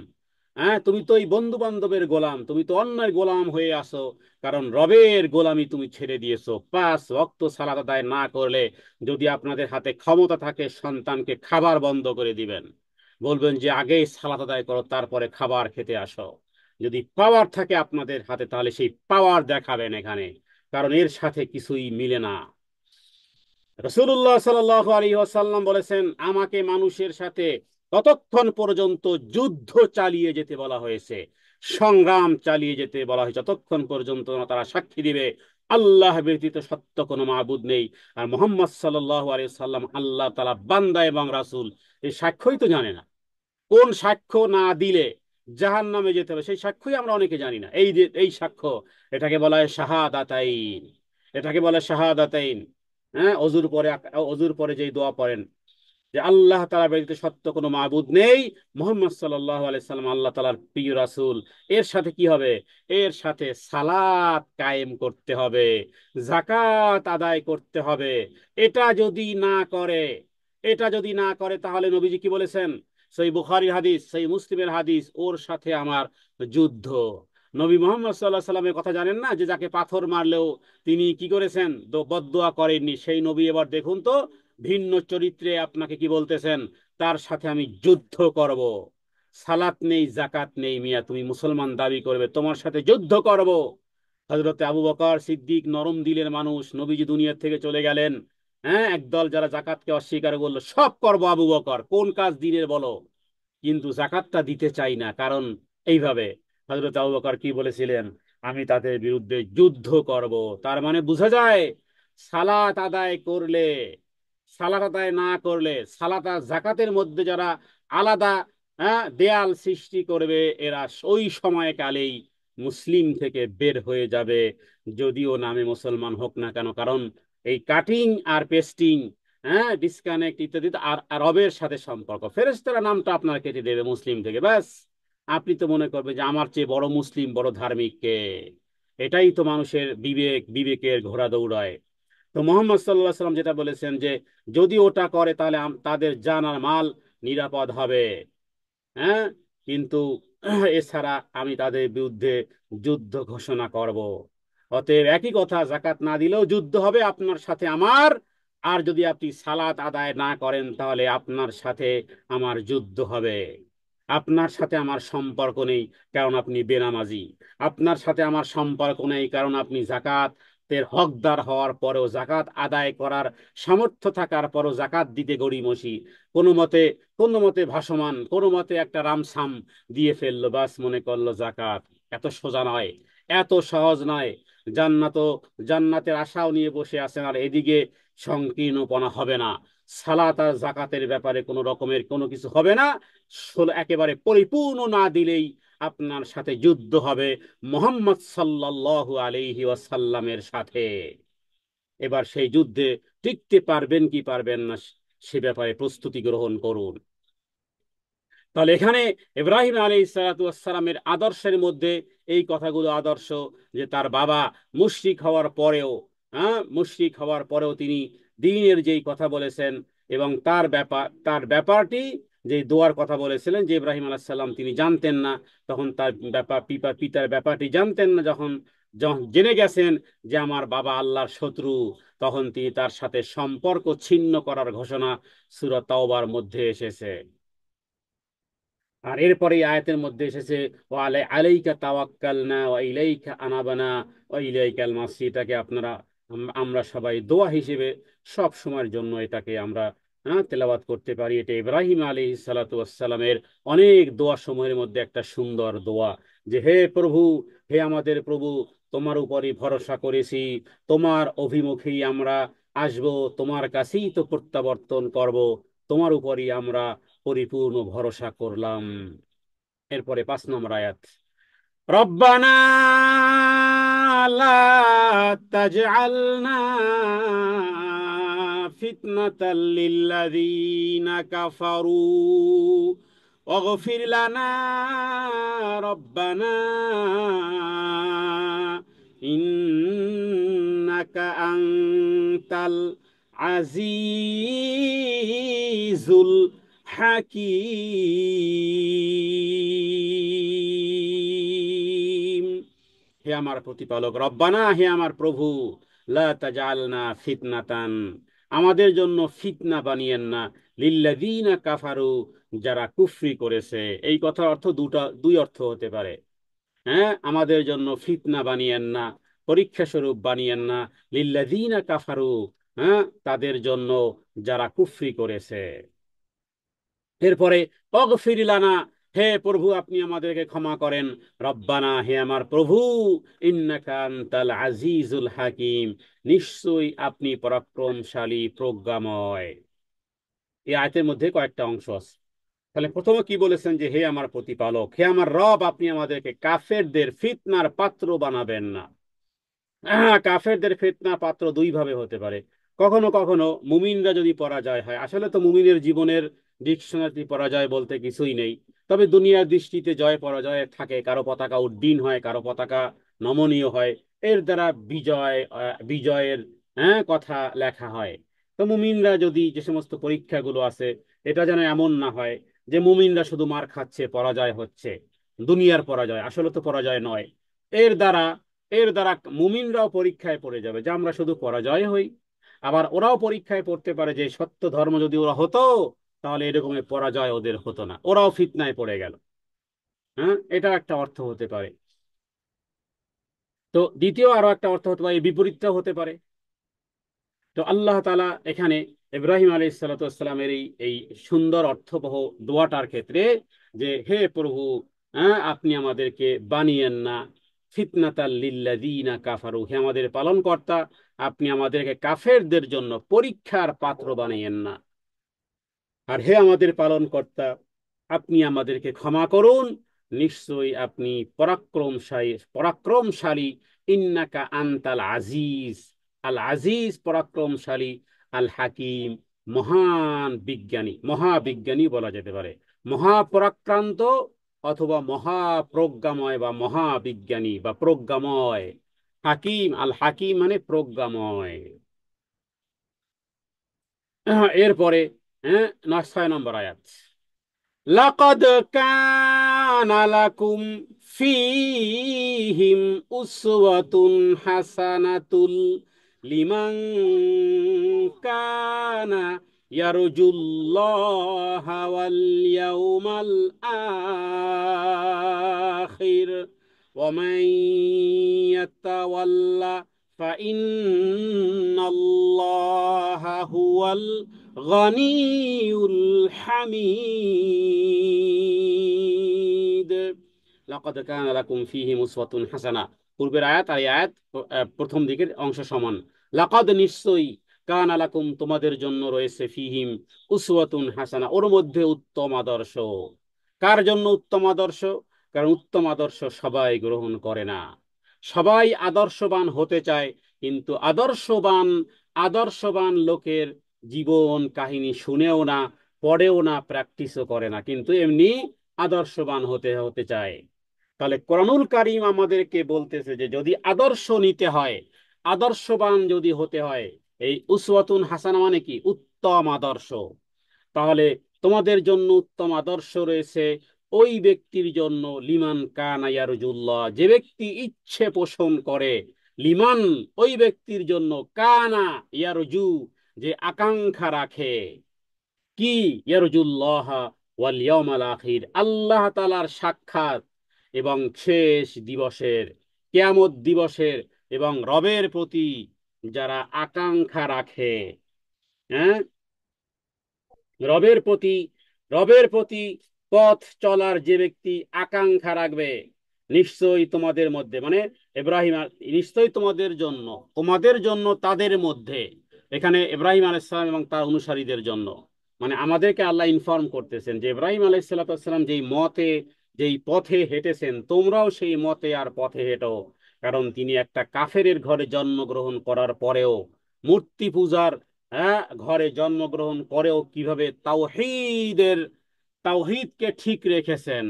হ্যাঁ, তুমি তো এই বন্ধু বান্ধবের গোলাম, তুমি তো অন্যের গোলাম হয়ে আসো। কারণ রবের গোলামি তুমি ছেড়ে দিয়েছো। 5 ওয়াক্ত সালাত আদায় না করলে, যদি আপনাদের হাতে ক্ষমতা থাকে, সন্তানকে খাবার বন্ধ করে দিবেন, বলবেন যে আগেই সালাত আদায় করো, তারপরে খাবার খেতে আসো। যদি পাওয়ার থাকে আপনাদের হাতে, তাহলে সেই পাওয়ার দেখাবেন এখানে, কারণ এর সাথে কিছুই মিলে না। রাসূলুল্লাহ সাল্লাল্লাহু আলাইহি ওয়াসাল্লাম বলেছেন, আমাকে মানুষের সাথে ততক্ষণ পর্যন্ত যুদ্ধ চালিয়ে যেতে বলা হয়েছে, সংগ্রাম চালিয়ে যেতে বলা হয়েছে, যতক্ষণ পর্যন্ত না তারা সাক্ষী দিবে আল্লাহ ব্যতীত সত্য কোনো মাবুদ নেই, আর মুহাম্মদ সাল্লাল্লাহু আলাইহি ওয়াসাল্লাম আল্লাহ তাআলা বান্দা এবং রাসূল। এই সাক্ষ্যই তো জানে না। কোন সাক্ষ্য না দিলে জাহান্নামে যেতে হবে, সেই সাক্ষ্যই আমরা অনেকে জানি না। এই যে এই সাক্ষ্য, এটাকে বলা হয় শাহাদাতাইন, এটাকে বলে শাহাদাতাইন। হ্যাঁ, অজুর পরে যেই দোয়া পড়েন যে আল্লাহ তাআলা ব্যতীত সত্য কোনো মাবুদ নেই, মুহাম্মদ সাল্লাল্লাহু আলাইহি সাল্লাম আল্লাহ তাআলার প্রিয় রাসূল, এর সাথে কি হবে? এর সাথে সালাত কায়েম করতে হবে, যাকাত আদায় করতে হবে। এটা যদি না করে, এটা যদি না করে, তাহলে নবীজি কি বলেছেন? সেই বুখারীর হাদিস, সেই মুসলিমের হাদিস, ওর সাথে আমার যুদ্ধ। নবী মুহাম্মদ সাল্লাল্লাহু আলাইহি সাল্লামের কথা জানেন না, যে যাকে পাথর মারলেও তিনি কি করেছেন? বদদোয়া করেননি। সেই নবী এবার দেখুন তো, ভিন্ন চরিত্রে আপনাকে কি বলতেছেন? তার সাথে আমি যুদ্ধ করব। সালাত নেই, জাকাত নেই, মিয়া তুমি মুসলমান দাবি করবে, তোমার সাথে যুদ্ধ করব। হযরতে আবু বকর সিদ্দিক নরম দিলের মানুষ, নবীজি দুনিয়া থেকে চলে গেলেন। হ্যাঁ, একদল যারা জাকাতকে অস্বীকার করলো, সব করব আবু বকর, কোন কাজ দিনের বলো, কিন্তু জাকাতটা দিতে চাই না। কারণ এইভাবে হযরত আবু বকর কি বলেছিলেন? আমি তাদের বিরুদ্ধে যুদ্ধ করব। তার মানে বোঝা যায়, সালাত আদায় করলে, সালাত আদায় না করলে, সালাত আর জাকাতের মধ্যে যারা আলাদা দেয়াল সৃষ্টি করবে, এরা ওই সময়কালেই মুসলিম থেকে বের হয়ে যাবে, যদিও নামে মুসলমান হোক না কেন। কারণ এই কাটিং আর পেস্টিং, হ্যাঁ, ডিসকানেক্ট ইত্যাদি তো আর আর রবের সাথে সম্পর্ক। ফেরেশতারা নামটা আপনার কেটে দেবে মুসলিম থেকে, ব্যাস। আপনি তো মনে করবেন যে আমার চেয়ে বড় মুসলিম, বড় ধার্মিক কে? এটাই তো মানুষের বিবেকের ঘোড়া দৌড়ায়। তো মোহাম্মদ সাল্লাল্লাহু আলাইহি সাল্লাম যেটা বলেছেন, যে যদি ওটা করে তাহলে তাদের জান আর মাল নিরাপদ হবে। হ্যাঁ, কিন্তু এছাড়া আমি তাদের বিরুদ্ধে যুদ্ধ ঘোষণা করব। অতএব একই কথা, জাকাত না দিলেও যুদ্ধ হবে আপনার সাথে আমার। আর যদি আপনি সালাত আদায় না করেন, তাহলে আপনার সাথে আমার যুদ্ধ হবে। আপনার সাথে আমার সম্পর্ক নেই, কারণ আপনি বেনামাজি। আপনার সাথে আমার সম্পর্ক নেই, কারণ আপনি জাকাতের হকদার হওয়ার পরেও, জাকাত আদায় করার সামর্থ্য থাকার পরও জাকাত দিতে গড়িমসি, কোনো মতে কোনো মতে ভাসমান, কোনো মতে একটা রামসাম দিয়ে ফেললো, বাস মনে করলো জাকাত। এত সোজা নয়, এত সহজ নয়। জান্নাত, জান্নাতের আশাও নিয়ে বসে আছেন, আর এদিকে সংকীর্ণপনা হবে না। সালাত আর জাকাতের ব্যাপারে কোনো রকমের কোনো কিছু হবে না। একেবারে পরিপূর্ণ না দিলেই আপনার সাথে যুদ্ধ হবে মুহাম্মদ সাল্লাল্লাহু আলাইহি ওয়াসাল্লামের সাথে। এবার সেই যুদ্ধে টিকতে পারবেন কি পারবেন না, সে ব্যাপারে প্রস্তুতি গ্রহণ করুন। তাহলে এখানে ইব্রাহিম আলাইহিস সালাতু ওয়াস সালামের আদর্শের মধ্যে এই কথাগুলো আদর্শ, যে তার বাবা মুশরিক হওয়ার পরেও, মুশরিক হওয়ার পরেও তিনি দ্বীনের যেই কথা বলেছেন, এবং তার ব্যাপারটি, যে দোয়ার কথা বলেছিলেন, যে ইব্রাহিম আলাইহিস সালাম তিনি জানতেন না, তখন তার পিতার ব্যাপারটি জানতেন না, যখন যখন জেনে গেছেন যে আমার বাবা আল্লাহর শত্রু, তখন তিনি তার সাথে সম্পর্ক ছিন্ন করার ঘোষণা সূরা তাওবার মধ্যে এসেছে। আর এরপরে এই আয়াতের মধ্যে এসেছে, ও আলাইকা তাওয়াক্কালনা ওয়া ইলাইকা আনাবানা ওয়া ইলাইকাল মাসির। এটাকে আপনারা, আমরা সবাই দোয়া হিসেবে সব সময়ের জন্য এটাকে আমরা তেলাওয়াত করতে পারি। এটা ইব্রাহিম আলাইহিস সালাতু ওয়াস সালামের অনেক দোয়া সময়ের মধ্যে একটা সুন্দর দোয়া, যে হে প্রভু, হে আমাদের প্রভু, তোমার উপরই ভরসা করেছি, তোমার অভিমুখেই আমরা আসব, তোমার কাছেই তো প্রত্যাবর্তন করব, তোমার উপরই আমরা পরিপূর্ণ ভরসা করলাম। এরপরে 5 নম্বর আয়াত, রব্বানা লা তাজআলনা ফিতনাতাল লিল্লাযীনা কাফারু ওয়াগফির লানা রব্বানা ইন্নাকা আনতাল আজিজুল হাকিম। হে আমার প্রতিপালক, রব্বানা, হে আমার প্রভু, লা তাজআলনা ফিতনাতান, আমাদের জন্য ফিতনা বানিয়েন না, লিল্লাযীনা কাফারু, যারা কুফরি করেছে। এই কথার অর্থ দুই অর্থ হতে পারে। হ্যাঁ, আমাদের জন্য ফিতনা বানিয়েন না, পরীক্ষা স্বরূপ বানিয়েন না, লিল্লাযীনা কাফারু, হ্যাঁ, তাদের জন্য যারা কুফরি করেছে। এরপরে অগফির লানা, হে প্রভু আপনি আমাদেরকে ক্ষমা করেন, রব্বানা, হে আমার প্রভু, ইন্নাকা আনতাল আজিজুল হাকিম, নিশ্চয়ই আপনি পরাক্রমশালী, প্রজ্ঞাময়। এই আয়াতের মধ্যে কয়েকটা অংশ আছে। তাহলে প্রথমে কি বলেছেন যে হে আমার প্রতিপালক, হে আমার রব, আপনি আমাদেরকে কাফেরদের ফিতনার পাত্র বানাবেন না। কাফেরদের ফিতনা পাত্র দুই ভাবে হতে পারে। কখনো কখনো মুমিনরা যদি পরাজয় হয়, আসলে তো মুমিনের জীবনের ডিকশনারি পরাজয় বলতে কিছুই নেই। তবে দুনিয়ার দৃষ্টিতে জয় পরাজয় থাকে, কারো পতাকা উড্ডীন হয়, কারো পতাকা নমনীয় হয়, এর দ্বারা বিজয়ের কথা লেখা হয়। তো মুমিনরা যদি যে সমস্ত পরীক্ষাগুলো আছে, এটা যেন এমন না হয় যে মুমিনরা শুধু মার খাচ্ছে, পরাজয় হচ্ছে, দুনিয়ার পরাজয়, আসলে তো পরাজয় নয়। এর দ্বারা এর দ্বারা মুমিনরাও পরীক্ষায় পড়ে যাবে যে আমরা শুধু পরাজয় হই। আবার ওরাও পরীক্ষায় পড়তে পারে যে সত্য ধর্ম যদি ওরা হতো, তাহলে এরকমের পরাজয় ওদের হতো না, ওরাও ফিতনায় পড়ে গেল। হ্যাঁ, এটা একটা অর্থ হতে পারে। তো দ্বিতীয় আরো একটা অর্থ হতে পারে, বিপরীতটাও হতে পারে। তো আল্লাহ তাআলা এখানে ইব্রাহিম আলাইহিসসালামের এই এই সুন্দর অর্থবহ দোয়াটার ক্ষেত্রে, যে হে প্রভু, আপনি আমাদেরকে বানিয়েন না ফিতনাতাল লিল্লাযীনা কাফারু, হে আমাদের পালনকর্তা, আপনি আমাদেরকে কাফেরদের জন্য পরীক্ষার পাত্র বানিয়েন না। আর হে আমাদের পালনকর্তা, আপনি আমাদেরকে ক্ষমা করুন, নিশ্চয়ই আপনি পরাক্রমশালী। ইন্নাকা আনতাল আজিজ, আল আজিজ পরাক্রমশালী, আল হাকিম মহান বিজ্ঞানী, মহাবিজ্ঞানী বলা যেতে পারে, মহাপরাক্রান্ত অথবা মহাপ্রজ্ঞাময় বা মহাবিজ্ঞানী বা প্রজ্ঞাময়। হাকিম, আল হাকিম মানে প্রজ্ঞাময়। এরপরে, 6 নম্বর আয়াত, লাকাদ কানা লাকুম ফীহিম উসওয়াতুন হাসানাতুল লিমান কানা ইয়ারজুল্লাহা ওয়াল ইয়াউমাল আখির ওয়া মান ইয়াতাওয়াল্লা ফাইন্নাল্লাহা হুয়াল গনিউল হামিদ। লাকাদ কানা লাকুম ফীহিম উসওয়াতুন হাসানা, পূর্বের আয়াত আর এই আয়াত প্রথম দিকের অংশ সমান। লাকাদ নিশ্চয়ই, কানা লাকুম তোমাদের জন্য রয়েছে, ফীহিম উসওয়াতুন হাসানা ওর মধ্যে উত্তম আদর্শ। কার জন্য উত্তম আদর্শ? কারণ উত্তম আদর্শ সবাই গ্রহণ করে না। সবাই আদর্শবান হতে চায়, কিন্তু আদর্শবান আদর্শবান লোকের জীবন কাহিনী শুনেও না, পড়েও না, প্র্যাকটিসও করে না, কিন্তু এমনি আদর্শবান হতে হতে চায়। তাহলে কোরআনুল কারীম আমাদেরকে বলতেছে যে যদি আদর্শ নিতে হয়, আদর্শবান যদি হতে হয়, এই উসওয়াতুন হাসানা মানে কি? উত্তম আদর্শ। তাহলে তোমাদের জন্য উত্তম আদর্শ রয়েছে ওই ব্যক্তির জন্য, লিমান কানা ইয়ারজুল্লাহ, যে ব্যক্তি ইচ্ছে পোষণ করে, লিমান ওই ব্যক্তির জন্য, কানা ইয়ারজু যে আকাঙ্ক্ষা রাখে, কি? ইয়ারজুল্লাহ ওয়াল ইয়াউমাল আখির, আল্লাহ তাআলার সাক্ষাৎ এবং শেষ দিবসের, কিয়ামত দিবসের, এবং রবের প্রতি যারা আকাঙ্ক্ষা রাখে। হ্যাঁ, রবের প্রতি রবের প্রতি পথ চলার যে ব্যক্তি আকাঙ্ক্ষা রাখবে, নিশ্চয়ই তোমাদের মধ্যে, মানে ইব্রাহিম নিশ্চয়ই তোমাদের জন্য তাদের মধ্যে, এখানে ইব্রাহিম আলাইহিস সালাম এবং তার অনুসারীদের জন্য, মানে আমাদেরকে আল্লাহ ইনফর্ম করতেছেন যে ইব্রাহিম আলাইহিস সালাম যেই পথে হেঁটেছেন, তোমরাও সেই মতে আর পথে হেঁটো। কারণ তিনি একটা কাফেরের ঘরে জন্মগ্রহণ করার পরেও, মূর্তি পূজার ঘরে জন্মগ্রহণ করেও কিভাবে তাওহীদকে ঠিক রেখেছেন।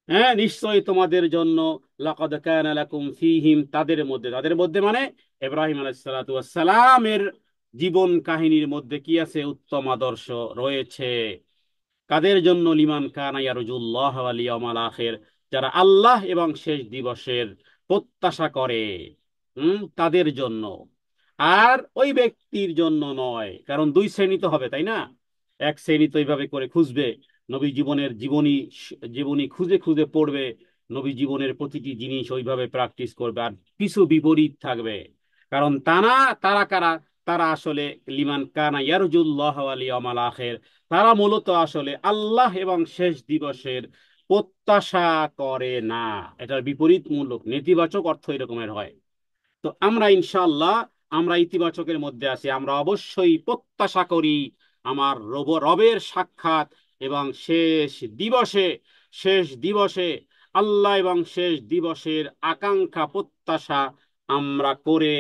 হ্যাঁ, নিশ্চয়ই তোমাদের জন্য, লাকাদ কানা লাকুম ফীহিম, তাদের মধ্যে মানে ইব্রাহিম আলাইহিস সালাতু ওয়াস সালামের জীবন কাহিনীর মধ্যে কি আছে? উত্তম আদর্শ রয়েছে। কাদের জন্য? লিমান কানা ইয়ারজুল্লাহ ওয়াল ইয়াউমাল আখির, যারা আল্লাহ এবং শেষ দিবসের প্রত্যাশা করে, তাদের জন্য। আর ওই ব্যক্তির জন্য নয়, কারণ দুই শ্রেণী তো হবে, তাই না? এক শ্রেণী তো এইভাবে করে খুঁজবে, নবী জীবনের জীবনী জীবনী খুঁজে খুঁজে পড়বে, নবী জীবনের প্রতিটি জিনিস ওইভাবে প্র্যাকটিস করবে, আর কিছু বিপরীত থাকবে। কারণ তারা কারা? তারা আসলে লিমান কানা ইয়ারজুল্লাহ ওয়াল ইয়াউমাল আখির, তারা মূলত আসলে আল্লাহ এবং শেষ দিবসের প্রত্যাশা করে না। এটার বিপরীতমূলক নেতিবাচক অর্থ এরকমের হয়। তো আমরা ইনশাআল্লাহ, আমরা ইতিবাচকের মধ্যে আছি, আমরা অবশ্যই প্রত্যাশা করি আমার রবের সাক্ষাৎ এবং শেষ দিবসে, শেষ দিবসে আল্লাহ এবং শেষ দিবসের আকাঙ্ক্ষা প্রত্যাশা আমরা করে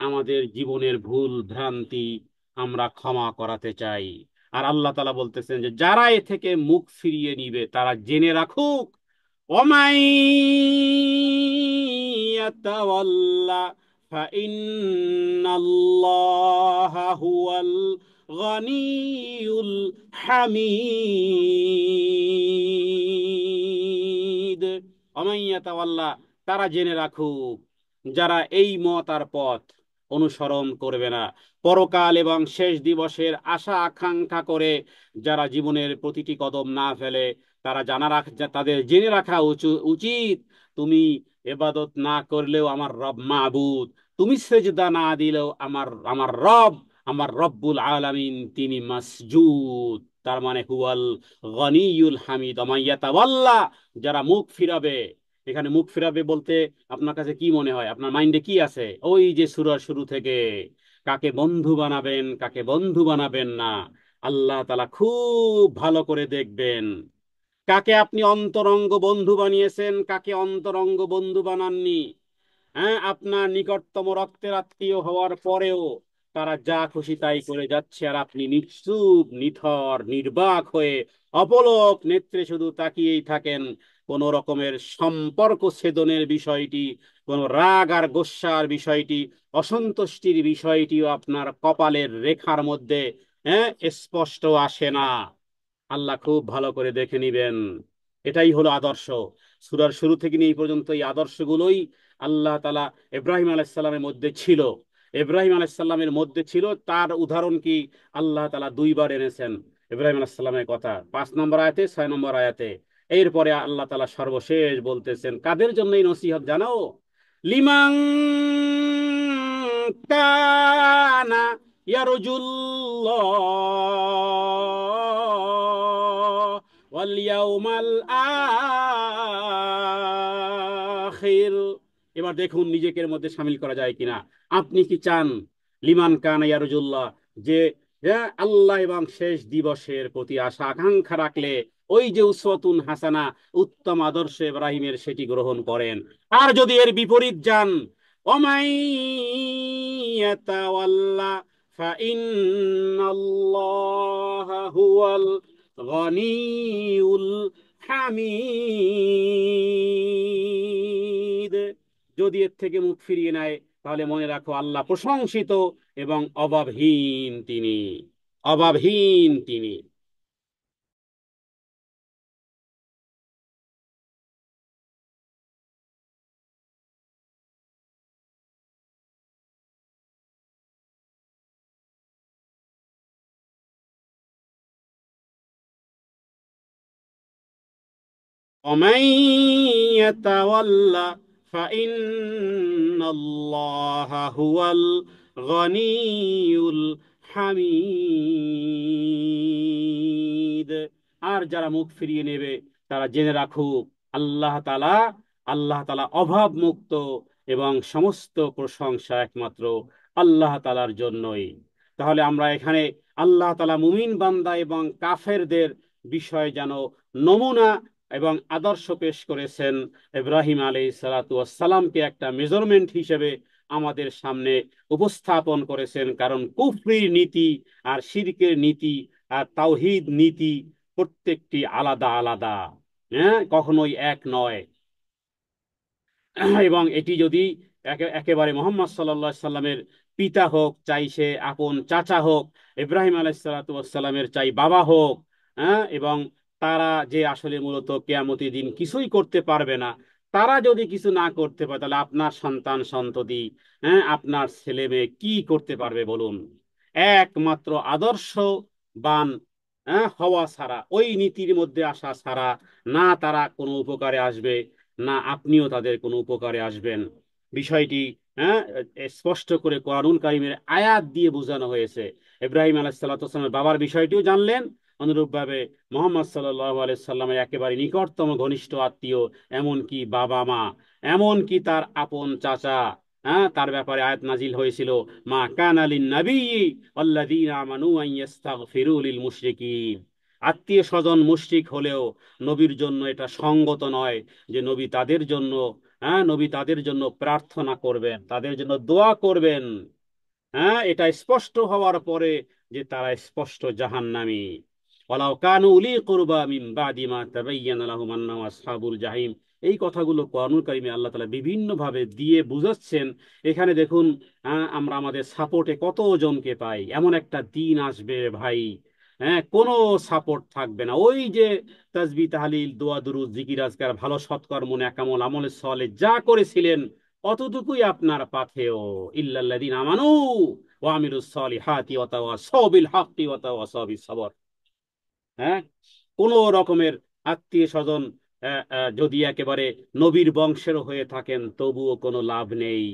আমাদের জীবনের ভুল ভ্রান্তি আমরা ক্ষমা করাতে চাই। আর আল্লাহ তাআলা বলতেছেন যে যারা এ থেকে মুখ ফিরিয়ে নিবে তারা জেনে রাখুক, ওমাই ইয়াতাওয়াল্লা ফাইন্নাল্লাহা হুয়াল গনিয়ুল হামিদ। ওমাই ইয়াতাওয়াল্লা, তারা জেনে রাখুক যারা এই মত আর পথ অনুসরণ করবে না, পরকাল এবং শেষ দিবসের আশা আকাঙ্ক্ষা করে যারা জীবনের প্রতিটি কদম না ফেলে, তারা তাদের জেনে রাখা উচিত তুমি এবাদত না করলেও আমার রব মাবুদ, তুমি সেজদা না দিলেও আমার আমার রব, আমার রব্বুল আলামিন তিনি মাসজুদ। তার মানে হুয়াল গনিয়ুল হামিদ। আমাইয়াতাওয়াল্লা, যারা মুখ ফিরাবে। এখানে মুখ ফিরাবে বলতে আপনার কাছে কি মনে হয়, আপনার মাইন্ডে কি আছে? ওই যে সূরার শুরু থেকে কাকে বন্ধু বানাবেন কাকে বন্ধু বানাবেন না আল্লাহ তাআলা খুব ভালো করে দেখবেন। কাকে আপনি অন্তরঙ্গ বন্ধু বানিয়েছেন, কাকে অন্তরঙ্গ বন্ধু বানাননি। হ্যাঁ, আপনার নিকটতম রক্তের আত্মীয় হওয়ার পরেও তারা যা খুশি তাই করে যাচ্ছে, আর আপনি নিশ্চুপ নিথর নির্বাক হয়ে অপলক নেত্রে শুধু তাকিয়েই থাকেন। কোন রকমের সম্পর্ক ছেদনের বিষয়টি, কোন রাগ আর গোস্সার বিষয়টি, অসন্তুষ্টির বিষয়টিও আপনার কপালের রেখার মধ্যে স্পষ্ট আসে না। আল্লাহ খুব ভালো করে দেখে নিবেন। এটাই হলো আদর্শ। সূরার শুরু থেকে নিয়ে এই পর্যন্ত এই আদর্শগুলোই আল্লাহ তাআলা ইব্রাহিম আলাইহিস সালামের মধ্যে ছিল। ইব্রাহিম আলাইহিস সালামের মধ্যে ছিল, তার উদাহরণ কি আল্লাহ তাআলা দুইবার এনেছেন। ইব্রাহিম আলাইহিস সালামের কথা 5 নম্বর আয়াতে, 6 নম্বর আয়াতে। এরপরে আল্লাহ তাআলা সর্বশেষ বলতেছেন কাদের জন্য এই নসিহত জানাও? লিমান কানা ইয়ারজুল্লাহ ওয়াল ইয়াউমাল আখির। এবার দেখুন নিজেকে এর মধ্যে শামিল করা যায় কিনা। আপনি কি চান লিমান কানা ইয়ারজুল্লাহ, যে আল্লাহ এবং শেষ দিবসের প্রতি আশা আকাঙ্ক্ষা রাখলে ওই যে উসওয়াতুন হাসানা, উত্তম আদর্শ ইব্রাহিমের, সেটি গ্রহণ করেন। আর যদি এর বিপরীত যান, ওমাই ইয়াতাওয়াল্লা ফাইন্নাল্লাহা হুয়াল গনিয়ুল হামিদ, যদি এর থেকে মুখ ফিরিয়ে নেয় তাহলে মনে রাখো আল্লাহ প্রশংসিত এবং অভাবহীন তিনি, অভাবহীন তিনি। ومن يتولى فإن الله هو الغني الحميد। আর যারা মুখ ফিরিয়ে নেবে তারা জেনে রাখুক আল্লাহ তাআলা অভাব মুক্ত এবং সমস্ত প্রশংসা একমাত্র আল্লাহ তাআলার জন্যই। তাহলে আমরা এখানে আল্লাহ তাআলা মুমিন বান্দা এবং কাফেরদের বিষয় যেন নমুনা এবং আদর্শ পেশ করেছেন। ইব্রাহিম আলাইহিস সালাতু ওয়াস সালামকে একটা মেজারমেন্ট হিসেবে আমাদের সামনে উপস্থাপন করেছেন, কারণ কুফরির নীতি আর শিরকের নীতি আর তাওহীদ নীতি প্রত্যেকটি আলাদা আলাদা, কখনোই এক নয়। এবং এটি যদি একেবারে মোহাম্মদ সাল্লাল্লাহু আলাইহি সাল্লামের পিতা হোক, চাই সে আপন চাচা হোক, ইব্রাহিম আলাইহিস সালাতু ওয়াস সালামের চাই বাবা হোক, এবং তারা যে আসলে মূলত কিয়ামতের দিন কিছুই করতে পারবে না, তারা যদি কিছু না করতে পারে তাহলে আপনার সন্তান সন্ততি, আপনার ছেলে মেয়ে কি করতে পারবে বলুন? একমাত্র আদর্শবান হওয়া ছাড়া, ওই নীতির মধ্যে আসা ছাড়া না তারা কোনো উপকারে আসবে, না আপনিও তাদের কোনো উপকারে আসবেন। বিষয়টি হ্যাঁ স্পষ্ট করে কোরআনুল কারীমের আয়াত দিয়ে বোঝানো হয়েছে। ইব্রাহিম আলাইহিস সালাতু ওয়াস সালামের বাবার বিষয়টিও জানলেন, অনুরূপভাবে মুহাম্মদ সাল্লাল্লাহু আলাইহি সাল্লামের একেবারে নিকটতম ঘনিষ্ঠ আত্মীয়, এমনকি বাবা মা, এমনকি তার আপন চাচা, তার ব্যাপারে আয়াত নাজিল হয়েছিল, মা কানা লিন নাবিয়্যি ওয়াল্লাযীনা আমানু আন ইস্তাগফিরু লিল মুশরিকিন। আত্মীয় স্বজন মুশরিক হলেও নবীর জন্য এটা সঙ্গত নয় যে নবী তাদের জন্য, হ্যাঁ, নবী তাদের জন্য প্রার্থনা করবেন, তাদের জন্য দোয়া করবেন। হ্যাঁ, এটা স্পষ্ট হওয়ার পরে যে তারা স্পষ্ট জাহান্নামী। ওয়ালাউ কানু উলি কুরবা মিন বাদি মা তাবায়্যানা লাহুম আন্নাহুম আসহাবুল জাহিম। এই কথাগুলো কোরআনুল কারীমে আল্লাহ তাআলা বিভিন্ন ভাবে দিয়ে বুঝাচ্ছেন। এখানে দেখুন, আমরা আমাদের সাপোর্টে কতজনকে পাই। এমন একটা দিন আসবে ভাই, হ্যাঁ, কোনো সাপোর্ট থাকবে না। ওই যে তাসবিহ তাহলিল দোয়া দুরূদ জিকির আজকার ভালো সৎকর্ম নেকামল আমলে সলে যা করেছিলেন অতটুকুই আপনার পাথেয়। ইল্লাল্লাযীনা আমানু ওয়া আমিলুস সলিহাতি ওয়া তাওয়াসাউ বিল হাক্কি ওয়া তাওয়াসাউ বিস সবর। হ্যাঁ, কোন রকমের আত্মীয় স্বজন যদি একেবারে নবীর বংশের হয়ে থাকেন তবুও কোনো লাভ নেই।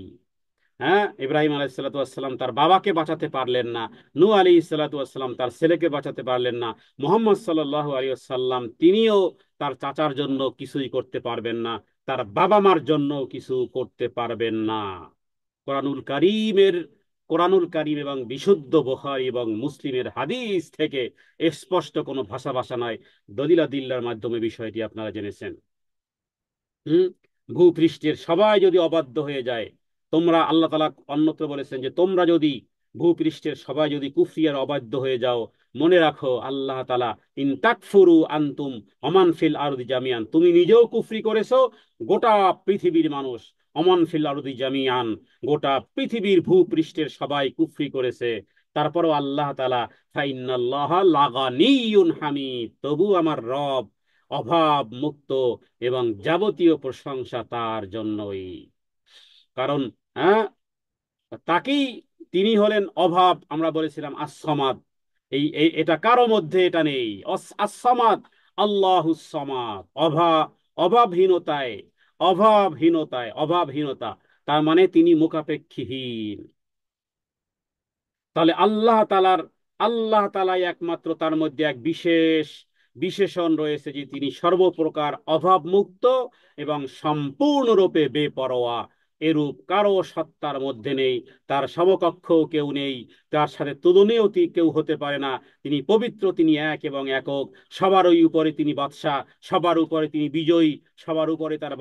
হ্যাঁ, ইব্রাহিম আলাইহিসসালাম তার বাবাকে বাঁচাতে পারলেন না, নূহ আলাইহিসসালাম তার ছেলেকে বাঁচাতে পারলেন না, মুহাম্মদ সাল্লাল্লাহু আলাইহি ওয়াসাল্লাম তিনিও তার চাচার জন্য কিছুই করতে পারবেন না, তার বাবা মার জন্য কিছু করতে পারবেন না। কোরআনুল কারীমের কোরআনুল কারীম এবং বিশুদ্ধ বুখারী এবং মুসলিমের হাদিস থেকে স্পষ্ট কোনো ভাষা নয়, দলিলাদিল্লার মাধ্যমে বিষয়টি আপনারা জেনেছেন। হুম, ভূপৃষ্ঠের সবাই যদি অবাধ্য হয়ে যায়, তোমরা, আল্লাহ তাআলা অন্যত্র বলেছেন যে তোমরা যদি ভূপৃষ্ঠের সবাই যদি কুফরি আর অবাধ্য হয়ে যাও, মনে রাখো আল্লাহ তাআলা ইন তাকফুরু আনতুম ওমান ফিল আরদি জামিয়ান, তুমি নিজেও কুফরি করেছো, গোটা পৃথিবীর মানুষ, ওমান ফিল আরদি জামিয়ান, গোটা পৃথিবীর ভূপৃষ্ঠের সবাই কুফরি করেছে, তারপরও আল্লাহ তাআলা ফাইন্নাল্লাহা লাগানিয়ুন হামিদ, তবু আমার রব অভাব মুক্ত এবং যাবতীয় প্রশংসা তার জন্যই। কারণ, হ্যাঁ, তাকেই, তিনি হলেন অভাব, আমরা বলেছিলাম আসসামাদ। এটা কারো মধ্যে এটা নেই। আসসামাদ, আল্লাহুস সামাদ, অভাবহীনতায়, অভাবহীনতা, তার মানে তিনি মুখাপেক্ষীহীন। তাহলে আল্লাহ তালাই একমাত্র, তার মধ্যে এক বিশেষ বিশেষণ রয়েছে যে তিনি সর্বপ্রকার অভাব মুক্ত এবং সম্পূর্ণরূপে বেপরোয়া। এরূপ কারো সত্তার মধ্যে নেই, তার সমকক্ষ কেউ নেই, তার সাথে তুলনীয় কেউ হতে পারে না। তিনি পবিত্র, তিনি এক এবং একক। সবারই উপরে তিনি বাদশাহ, সবার উপরে তিনি বিজয়ী, সবার উপরে তার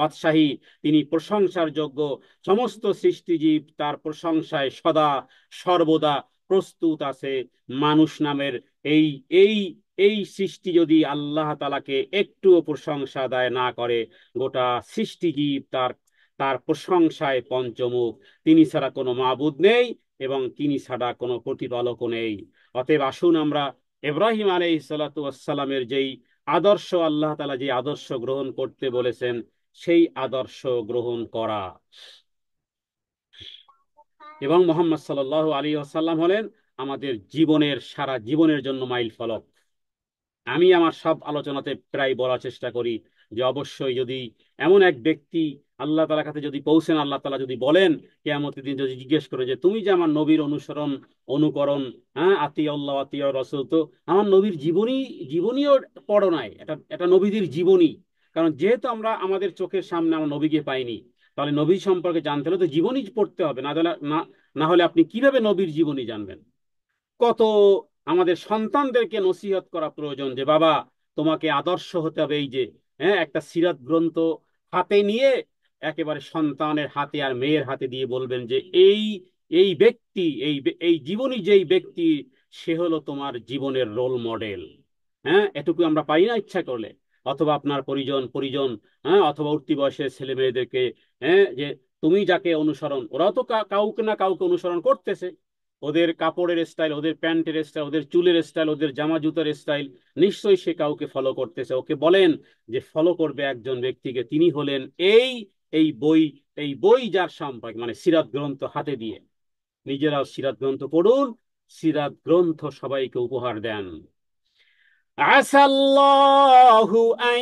বাদশাহী, তিনি প্রশংসার যোগ্য। সমস্ত সৃষ্টিজীব তার প্রশংসায় সদা সর্বদা প্রস্তুত আছে। মানুষ নামের এই এই এই সৃষ্টি যদি আল্লাহ তাআলাকে একটুও প্রশংসা আদায় না করে, গোটা সৃষ্টিজীব তার তার প্রশংসায় পঞ্চমুখ। তিনি ছাড়া কোনো মাবুদ নেই এবং তিনি ছাড়া কোনো প্রতিপালকও নেই। অতএব আসুন আমরা ইব্রাহিম আলাইহিস সালাতু ওয়াস সালামের যেই আদর্শ, আল্লাহ তাআলা যে আদর্শ গ্রহণ করতে বলেছেন, সেই আদর্শ গ্রহণ করা। এবং মোহাম্মদ সাল্লাল্লাহু আলাইহি ওয়াসাল্লাম হলেন আমাদের জীবনের, সারা জীবনের জন্য মাইল ফলক। আমি আমার সব আলোচনাতে প্রায় বলার চেষ্টা করি যে অবশ্যই যদি এমন এক ব্যক্তি আল্লাহ তাআলার কাছে যদি পৌঁছেন, আল্লাহ তাআলা যদি বলেন কিয়ামতের দিন, যদি জিজ্ঞেস করে যে তুমি যে আমার নবীর অনুকরণ, হ্যাঁ, আতিয়া আল্লাহ আতিয়া রসুল, তো আমার নবীর জীবনীও পড়ো নাই, এটা নবীদের জীবনী। কারণ যেহেতু আমরা আমাদের চোখের সামনে আমরা নবীকে পাইনি, তাহলে নবী সম্পর্কে জানতে হলে তো জীবনী পড়তে হবে, না হলে আপনি কিভাবে নবীর জীবনী জানবেন। কত আমাদের সন্তানদেরকে নসিহত করা প্রয়োজন যে বাবা, তোমাকে আদর্শ হতে হবে। এই যে, হ্যাঁ, একটা সিরাত গ্রন্থ হাতে নিয়ে একেবারে সন্তানের হাতে আর মেয়ের হাতে দিয়ে বলবেন যে এই এই ব্যক্তি, এই জীবনী যেই ব্যক্তি, সে হলো তোমার জীবনের রোল মডেল। হ্যাঁ, এটুকু আমরা পাই না ইচ্ছা করলে। অথবা আপনার পরিজন, হ্যাঁ, অথবা উঠতি বয়সের ছেলে মেয়েদেরকে, হ্যাঁ, যে তুমি যাকে অনুসরণ, ওরাও তো কাউকে না কাউকে অনুসরণ করতেছে। ওদের কাপড়ের স্টাইল, ওদের প্যান্টের স্টাইল, ওদের চুলের স্টাইল, ওদের জামা জুতার স্টাইল, নিশ্চয়ই সে কাউকে ফলো করতেছে। ওকে বলেন যে ফলো করবে একজন ব্যক্তিকে, তিনি হলেন এই এই বই এই বই যার সম্পর্কে, মানে সিরাত গ্রন্থ হাতে দিয়ে। নিজেরাও সিরাত গ্রন্থ পড়ুন, সিরাত গ্রন্থ সবাইকে উপহার দেন। আসাল্লাহু আন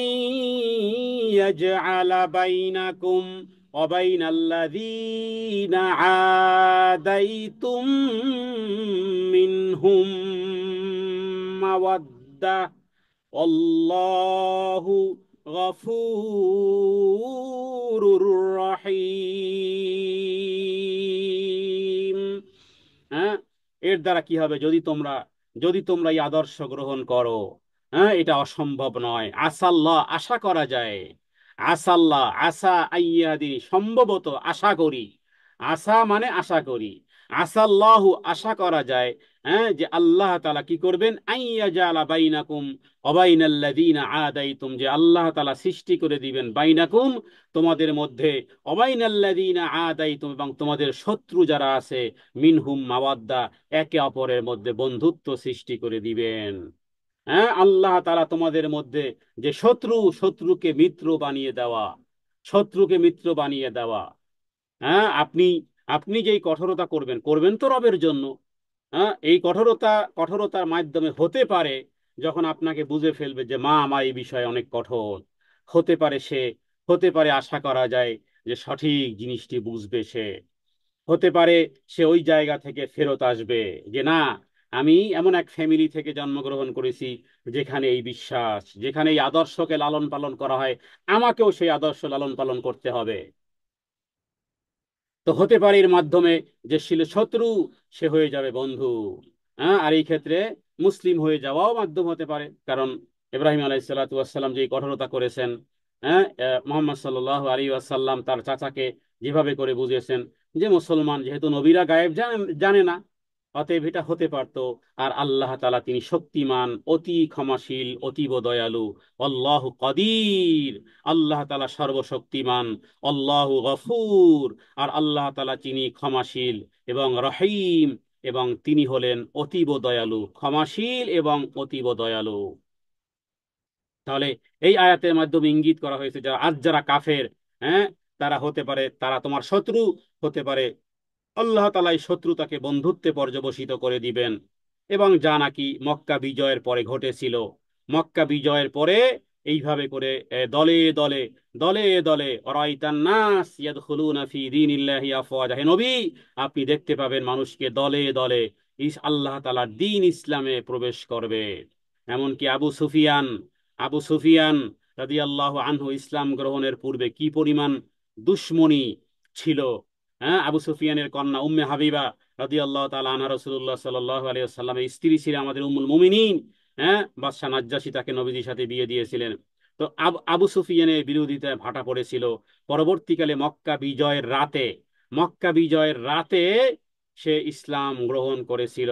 ইয়াজআলা বাইনাকুম ওয়া বাইনাল্লাযীনা আদাইতুম মিনহুম মাওয়াদ্দাহ আল্লাহু গফুরুর রহিম। হ্যাঁ, এর দ্বারা কি হবে? যদি তোমরা এই আদর্শ গ্রহণ করো, হ্যাঁ, এটা অসম্ভব নয়। আসাল্লাহ, আশা করা যায়। আসাল্লাহ, আশা আইয়াদি, সম্ভবত, আশা করি। আশা মানে আশা করি। আসাল্লাহু, আশা করা যায়, হ্যাঁ, যে আল্লাহ তাআলা কি করবেন, আইয়া জালা বাইনাকুম অবাইনাল্লাযীনা আদাইতুম, যে আল্লাহ তাআলা সৃষ্টি করে দিবেন বাইনাকুম, তোমাদের মধ্যে, অবাইনাল্লাযীনা আদাইতুম, এবং তোমাদের শত্রু যারা আছে, মিনহুম মাওয়াদ্দা, একে অপরের মধ্যে বন্ধুত্ব সৃষ্টি করে দিবেন। হ্যাঁ, আল্লাহ তাআলা তোমাদের মধ্যে যে শত্রু, শত্রুকে মিত্র বানিয়ে দেওয়া, শত্রুকে মিত্র বানিয়ে দেওয়া। হ্যাঁ, আপনি আপনি যেই কঠোরতা করবেন, করবেন তো রবের জন্য। হ্যাঁ, এই কঠোরতার মাধ্যমে হতে পারে, যখন আপনাকে বুঝে ফেলবে যে মা আমার এই বিষয়ে অনেক কঠোর, হতে পারে সে, হতে পারে আশা করা যায় যে সঠিক জিনিসটি বুঝবে সে, হতে পারে সে ওই জায়গা থেকে ফেরত আসবে, যে না, আমি এমন এক ফ্যামিলি থেকে জন্মগ্রহণ করেছি যেখানে এই বিশ্বাস, যেখানে এই আদর্শকে লালন পালন করা হয়, আমাকেও সেই আদর্শ লালন পালন করতে হবে। তো হতে পারে এর মাধ্যমে যে ছিল শত্রু, সে হয়ে যাবে বন্ধু। হ্যাঁ, আর এই ক্ষেত্রে মুসলিম হয়ে যাওয়াও মাধ্যম হতে পারে, কারণ ইব্রাহিম আলাইহিসসালাম যে কঠোরতা করেছেন, হ্যাঁ, মোহাম্মদ সাল্লাল্লাহু আলাইহি ওয়াসাল্লাম তার চাচাকে যেভাবে করে বুঝিয়েছেন যে মুসলমান, যেহেতু নবীরা গায়েব জানে না, অতএব এটা হতে পারতো। আর আল্লাহ তাআলা তিনি শক্তিমান, অতি ক্ষমাশীল, অতীব দয়ালু। আল্লাহু কদির, আল্লাহ তাআলা সর্বশক্তিমান। আল্লাহু গফুর, আর আল্লাহ তাআলা তিনি ক্ষমাশীল এবং রহিম, এবং তিনি হলেন অতীব দয়ালু, ক্ষমাশীল এবং অতীব দয়ালু। তাহলে এই আয়াতের মাধ্যমে ইঙ্গিত করা হয়েছে যারা আজ যারা কাফের, হ্যাঁ, তারা হতে পারে, তারা তোমার শত্রু হতে পারে, আল্লাহ তাআলা এই শত্রুতাকে বন্ধুত্বে পর্যবসিত করে দিবেন। এবং যা নাকি মক্কা বিজয়ের পরে ঘটেছিল, মক্কা বিজয়ের পরে এইভাবে করে দলে দলে, দলে দলে অরাইতান নাস ইয়াদখুলুনা ফি দীনিল্লাহি আফওয়াজা, হে নবী, আপনি দেখতে পাবেন মানুষকে দলে দলে আল্লাহ তাআলার দ্বীন ইসলামে প্রবেশ করবে। এমনকি আবু সুফিয়ান রাদিয়াল্লাহু আনহু ইসলাম গ্রহণের পূর্বে কি পরিমাণ দুশ্মনী ছিল। হ্যাঁ, আবু সুফিয়ানের কন্যা উম্মে হাবিবা রাদিয়াল্লাহু তাআলা আনহা রাসূলুল্লাহ সাল্লাল্লাহু আলাইহি ওয়াসাল্লামের স্ত্রী ছিলেন, আমাদের উম্মুল মুমিনিন। হ্যাঁ, বাদশা নাজ্জাশী তাকে নবীজির সাথে বিয়ে দিয়েছিলেন। তো আবু সুফিয়ানের বিরোধিতায় ভাটা পড়েছিল। পরবর্তীকালে মক্কা বিজয়ের রাতে সে ইসলাম গ্রহণ করেছিল।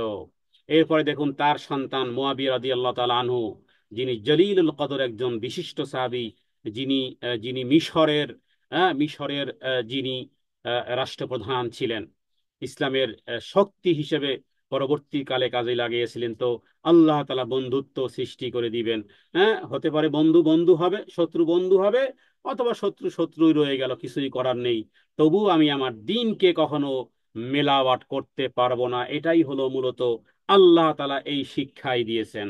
এরপরে দেখুন তার সন্তান মুয়াবিয়া রাদিয়াল্লাহু তাআলা আনহু, যিনি জলিলুল কদর, একজন বিশিষ্ট সাহাবী, যিনি যিনি মিশরের যিনি রাষ্ট্রপ্রধান ছিলেন, ইসলামের শক্তি হিসেবে পরবর্তীকালে কাজে লাগিয়েছিলেন। তো আল্লাহ তাআলা বন্ধুত্ব সৃষ্টি করে দিবেন। হ্যাঁ, হতে পারে বন্ধু বন্ধু হবে, শত্রু বন্ধু হবে, অথবা শত্রু শত্রুই রয়ে গেল, কিছুই করার নেই। তবু আমি আমার দিনকে কখনো মেলাওয়াট করতে পারবো না। এটাই হলো মূলত আল্লাহ তাআলা এই শিক্ষাই দিয়েছেন।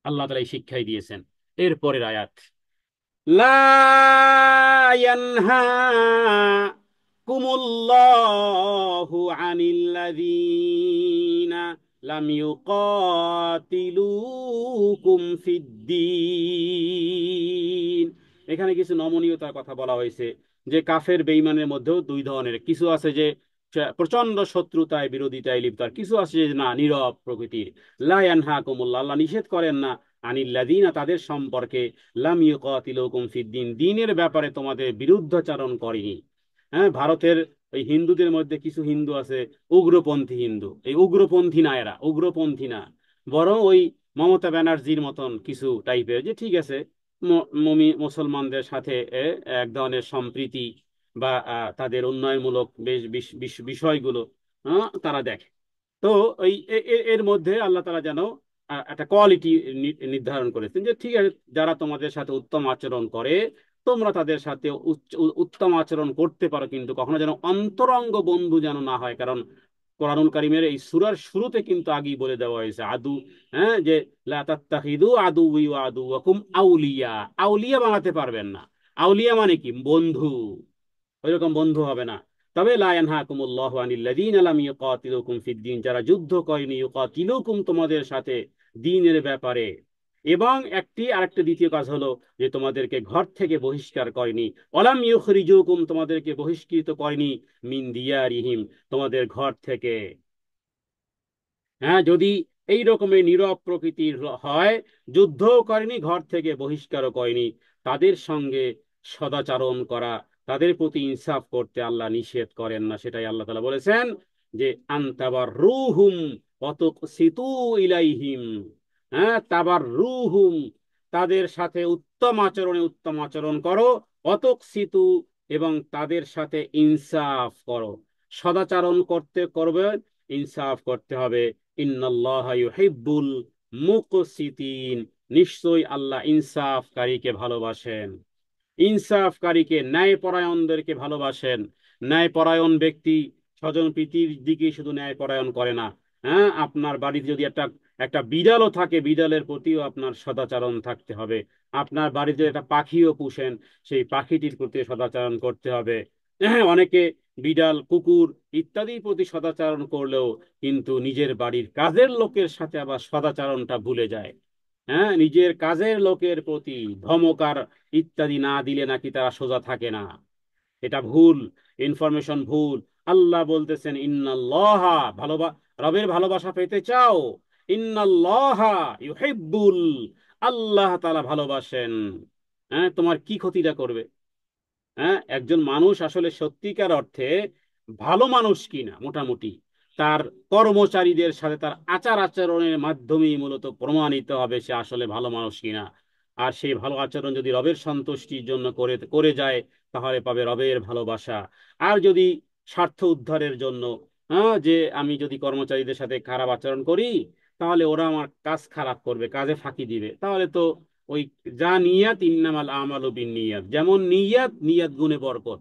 আল্লাহ তাআলা এই শিক্ষাই দিয়েছেন। এরপরের আয়াত, লা ইয়ানহাকুমুল্লাহু আনিল্লাযীনা লাম ইউকাতিলুকুম ফিদ্দীন। এখানে কিছু নমনীয়তার কথা বলা হয়েছে, যে কাফের বেঈমানের মধ্যেও দুই ধরনের, কিছু আছে যে প্রচন্ড শত্রুতায় বিরোধিতায় লিপ্ত, আর কিছু আছে যে না, নীরব প্রকৃতির। লা ইয়ানহাকুমুল্লাহ, আল্লাহ নিষেধ করেন না, আনিল্লাযীনা, তাদের সম্পর্কে, লাম ইউকাতিলুকুম ফিদ্দীন, দ্বীনের ব্যাপারে তোমাদের বিরুদ্ধাচরণ করেনি। হ্যাঁ, ভারতের ওই হিন্দুদের মধ্যে কিছু হিন্দু আছে উগ্রপন্থী হিন্দু, এই উগ্রপন্থী না, এরা উগ্রপন্থী না, বরং ওই মমতা ব্যানার্জির মতন কিছু টাইপের, যে ঠিক আছে, মুসলমানদের সাথে এক ধরনের সম্প্রীতি বা তাদের উন্নয়নমূলক বেশ বিষয়গুলো তারা দেখে। তো ওই এর মধ্যে আল্লাহ তাআলা যেন একটা কোয়ালিটি নির্ধারণ করেছেন, যে ঠিক আছে, যারা তোমাদের সাথে উত্তম আচরণ করে, তোমরা তাদের সাথে উত্তম আচরণ করতে পারো, কিন্তু কখনো যেন অন্তরঙ্গ বন্ধু যেন না হয়। কারণ কোরআনুল কারীমের এই সূরার শুরুতে কিন্তু আগেই বলে দেওয়া হয়েছে আদু, হ্যাঁ, যে লা তাত্তাখিদু আদুওয়ি ওয়া আদুওয়াকুম আউলিয়া, আউলিয়া বানাতে পারবেন না। আউলিয়া মানে কি, বন্ধু, ওইরকম বন্ধু হবে না। তবে লা ইয়ানহাকুমুল্লাহু আনিল্লাযীনা লাম ইউকাতিলুকুম ফিদ্দীন, যারা যুদ্ধ করেনি, ইউকাতিলুকুম, তোমাদের সাথে দ্বীনের ব্যাপারে। এবং আরেকটা দ্বিতীয় কাজ হলো যে তোমাদেরকে ঘর থেকে বহিষ্কার করেনি, ওয়ালাম ইউখরিজুকুম, তোমাদেরকে বহিষ্কৃত করেনি, মিন দিয়ারিহিম, তোমাদের ঘর থেকে। হ্যাঁ, যদি এই রকমের নীরব প্রকৃতির হয়, যুদ্ধও করেনি, ঘর থেকে বহিষ্কারও করেনি, তাদের সঙ্গে সদাচরণ করা, তাদের প্রতি ইনসাফ করতে আল্লাহ নিষেধ করেন না। সেটাই আল্লাহ তাআলা বলেছেন যে আনতাবার রুহুম অতুকসিতু ইলাইহিম। হ্যাঁ, তাবার রুহুম, তাদের সাথে উত্তম আচরণে উত্তম আচরণ করো, অতুকসিতু, এবং তাদের সাথে ইনসাফ করো। সদাচরণ করবে, ইনসাফ করতে হবে। ইন্নাল্লাহা ইউহিব্বুল মুকসিতিন, নিশ্চয়ই আল্লাহ ইনসাফকারীকে ভালোবাসেন, ইনসাফকারীকে, ন্যায়পরায়ণদেরকে ভালোবাসেন। ন্যায়পরায়ণ ব্যক্তি স্বজন প্রীতির দিকে শুধু ন্যায়পরায়ণ করে না। হ্যাঁ, আপনার বাড়িতে যদি একটা একটা বিড়ালও থাকে, বিড়ালের প্রতিও আপনার সদাচরণ থাকতে হবে। আপনার বাড়িতে একটা পাখিও পুষেন, সেই পাখিটির প্রতি সদাচরণ করতে হবে। হ্যাঁ, অনেকে বিড়াল, কুকুর ইত্যাদির প্রতি সদাচরণ করলেও কিন্তু নিজের বাড়ির কাজের লোকের সাথে আবার সদাচরণটা ভুলে যায়। হ্যাঁ, নিজের কাজের লোকের প্রতি ধমকার ইত্যাদি না দিলে নাকি তারা সোজা থাকে না। এটা ভুল, ইনফরমেশন ভুল। আল্লাহ বলতেছেন ইন্নাল্লাহা, রবের ভালোবাসা পেতে চাও, ইন্নাল্লাহা ইউহিব্বুল, আল্লাহ তাআলা ভালোবাসেন। হ্যাঁ, তোমার কি ক্ষতিটা করবে? হ্যাঁ, একজন মানুষ আসলে সত্যিকার অর্থে ভালো মানুষ কিনা, মোটামুটি তার কর্মচারীদের সাথে তার আচার আচরণের মাধ্যমেই মূলত প্রমাণিত হবে সে আসলে ভালো মানুষ কিনা। আর সেই ভালো আচরণ যদি রবের সন্তুষ্টির জন্য করে করে যায়, তাহলে পাবে রবের ভালোবাসা। আর যদি স্বার্থ উদ্ধারের জন্য, হ্যাঁ, যে আমি যদি কর্মচারীদের সাথে খারাপ আচরণ করি, তাহলে ওরা আমার কাজ খারাপ করবে, কাজে ফাঁকি দিবে, তাহলে তো ওই যা নিয়াত, ইন্নামাল আমালু বিন্নিয়াত, যেমন নিয়াত, নিয়াত গুণে বরকত।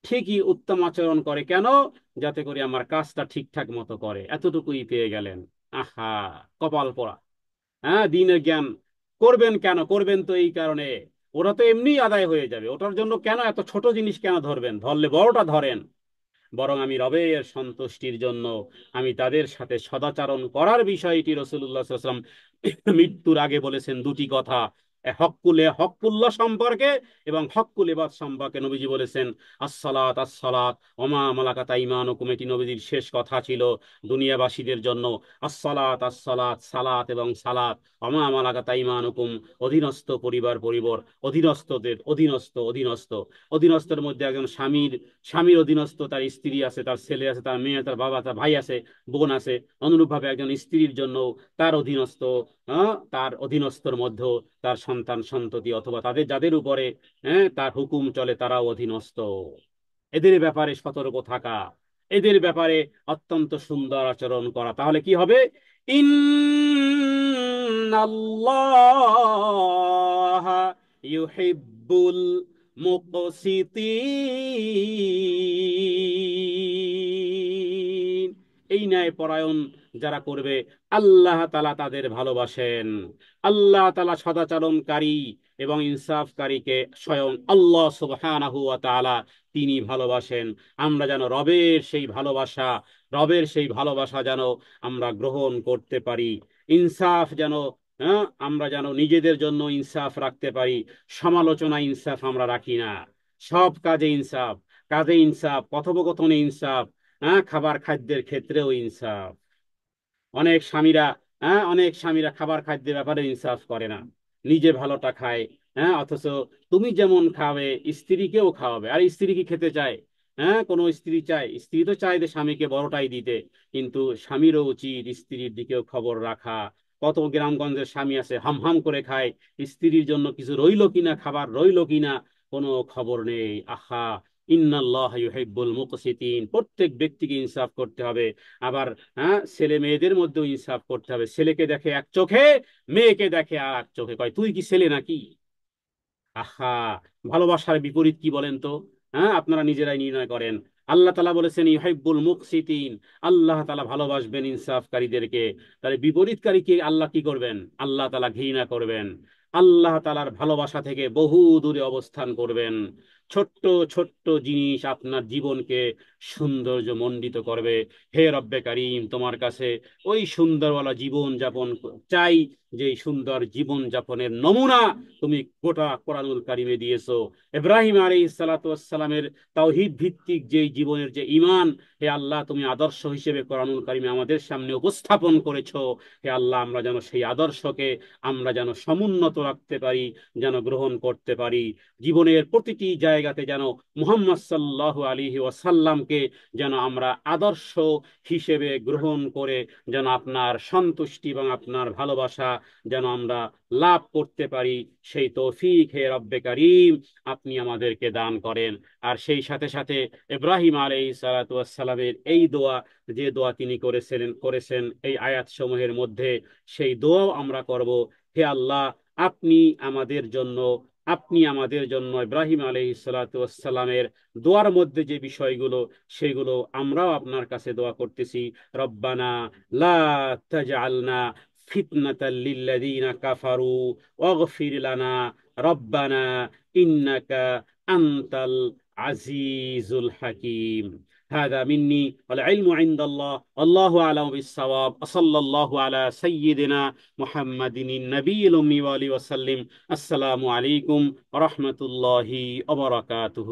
ঠিকই উত্তম আচরণ করে কেন? যাতে করে আমার কাজটা ঠিকঠাক মতো করে, এতটুকুই পেয়ে গেলেন। আহা, কপাল পোড়া। হ্যাঁ, দিনের জ্ঞান করবেন কেন? করবেন তো এই কারণে, ওরা তো এমনি আদায় হয়ে যাবে, ওটার জন্য কেন এত ছোট জিনিস কেন ধরবেন? ধরলে বড়টা ধরেন। বরং আমি রবের সন্তুষ্টির জন্য আমি তাদের সাথে সদাচরণ করার বিষয়টি রাসূলুল্লাহ সাল্লাল্লাহু আলাইহি ওয়াসাল্লাম মৃত্যুর আগে বলেছেন দুটি কথা। হক্কুল্লাহ সম্পর্কে এবং হক্কুল ইবাদ সম্পর্কে নবীজি বলেছেন আসসালাত আসসালাত ওমা মালাকাত আইমানুকুম, এটি নবীজির শেষ কথা ছিল দুনিয়াবাসীদের জন্য। আসসালাত আসসালাত, সালাত এবং সালাত, ওমা মালাকাত আইমানুকুম, অধীনস্থ পরিবার, অধীনস্থদের অধীনস্থ অধীনস্থ। অধীনস্থের মধ্যে একজন স্বামীর অধীনস্থ তার স্ত্রী আছে, তার ছেলে আছে, তার মেয়ে, তার বাবা, তার ভাই আছে, বোন আছে। অনুরূপভাবে একজন স্ত্রীর জন্য তার অধীনস্থ, তার অধীনস্থর মধ্যে তার সন্তান সন্ততি অথবা তাদের যাদের উপরে, হ্যাঁ, তার হুকুম চলে, তারাও অধীনস্থ। এদের ব্যাপারে সতর্ক থাকা, এদের ব্যাপারে অত্যন্ত সুন্দর আচরণ করা, তাহলে কি হবে? ইন্নাল্লাহা ইউহিব্বুল মুকসিতিন, এই ন্যায় পরায়ণ যারা করবে, আল্লাহ তাআলা তাদের ভালোবাসেন। আল্লাহ তাআলা সদাচরণকারী এবং ইনসাফকারীকে স্বয়ং আল্লাহ সুবহানাহু ওয়া তাআলা তিনি ভালোবাসেন। আমরা যেন রবের সেই ভালোবাসা যেন আমরা গ্রহণ করতে পারি। ইনসাফ যেন, হ্যাঁ, আমরা যেন নিজেদের জন্য ইনসাফ রাখতে পারি। সমালোচনা ইনসাফ আমরা রাখি না, সব কাজে ইনসাফ, কথোপকথনে ইনসাফ, হ্যাঁ, খাবার খাদ্যের ক্ষেত্রেও ইনসাফ। অনেক স্বামীরা খাবার খাদ্যের ব্যাপারে ইনসাফ করে না, নিজে ভালোটা খায়। হ্যাঁ, অথচ তুমি যেমন খাবে স্ত্রীকেও খাওয়াবে। আর স্ত্রী কি খেতে চায়? হ্যাঁ, কোনো স্ত্রী তো চায় যে স্বামীকে বড়টাই দিতে, কিন্তু স্বামীরও উচিত স্ত্রীর দিকেও খবর রাখা। কত গ্রামগঞ্জের স্বামী আছে হাম হাম করে খায়, স্ত্রীর জন্য কিছু রইলো কিনা, খাবার রইলো কিনা কোনো খবর নেই। আহা, ইন্নাল্লাহ ইউহিব্বুল মুকসিতিন, প্রত্যেক ব্যক্তিকে ইনসাফ করতে হবে। আবার, হ্যাঁ, ছেলে মেয়েদের মধ্যেও ইনসাফ করতে হবে। ছেলেকে দেখে এক চোখে, মেয়েকে দেখে আর এক চোখে, কয় তুই কি ছেলে নাকি? আহা, ভালোবাসার বিপরীত কি বলেন তো? হ্যাঁ, আপনারা নিজেরাই নির্ণয় করেন। আল্লাহ তাআলা বলেছেন ইউহিব্বুল মুকসিতিন, আল্লাহ তাআলা ভালোবাসবেন ইনসাফকারীদেরকে। তাহলে বিপরীতকারীকে আল্লাহ কি করবেন? আল্লাহ তাআলা ঘৃণা করবেন, আল্লাহ তাআলার ভালোবাসা থেকে বহু দূরে অবস্থান করবেন। ছোট্ট ছোট্ট জিনিস আপনার জীবনকে সৌন্দর্য মণ্ডিত করবে। হে রব্বে কারিম, তোমার কাছে ওই সুন্দরওয়ালা জীবন যাপন চাই, যে সুন্দর জীবন যাপনের নমুনা তুমি গোটা কোরআনুল কারিমে দিয়েছো। ইব্রাহিম আলাইহিস সালাতু ওয়াস সালামের তাওহীদ ভিত্তিক যে জীবনের যে ঈমান, হে আল্লাহ তুমি আদর্শ হিসেবে কোরআনুল কারিমে আমাদের সামনে উপস্থাপন করেছো। হে আল্লাহ, আমরা যেন সেই আদর্শকে আমরা যেন সমুন্নত রাখতে পারি, যেন গ্রহণ করতে পারি। জীবনের প্রতিটি জায়গাতে যেন মুহাম্মদ সাল্লাল্লাহু আলাইহি ওয়াসাল্লামকে যেন আমরা আদর্শ হিসেবে গ্রহণ করে যেন আপনার সন্তুষ্টি এবং আপনার ভালোবাসা যেন আমরা লাভ করতে পারি, সেই তৌফিক হে রব্বে কারিম আপনি আমাদেরকে দান করেন। আর সেই সাথে সাথে ইব্রাহিম আলাইহিস সালাতু ওয়াস সালামের এই দোয়া, যে দোয়া তিনি করেছেন এই আয়াত সমূহের মধ্যে, সেই দোয়াও আমরা করব। হে আল্লাহ, আপনি আমাদের জন্য আপনি আমাদের জন্য ইব্রাহিম আলাইহিস সালাতু ওয়াস সালামের দোয়ার মধ্যে যে বিষয়গুলো, সেগুলো আমরাও আপনার কাছে দোয়া করতেছি। রব্বানা লা তাজআলনা ফিতনাতাল লিল্লাযিনা কাফারু ওয়াগফির লানা রব্বানা ইন্নাকা আনতাল আজিজুল হাকিম। هذا مني والعلم عند الله، والله أعلم بالصواب، وصلى الله على سيدنا محمد النبي الأمي وآله وسلم। السلام عليكم ورحمة الله وبركاته।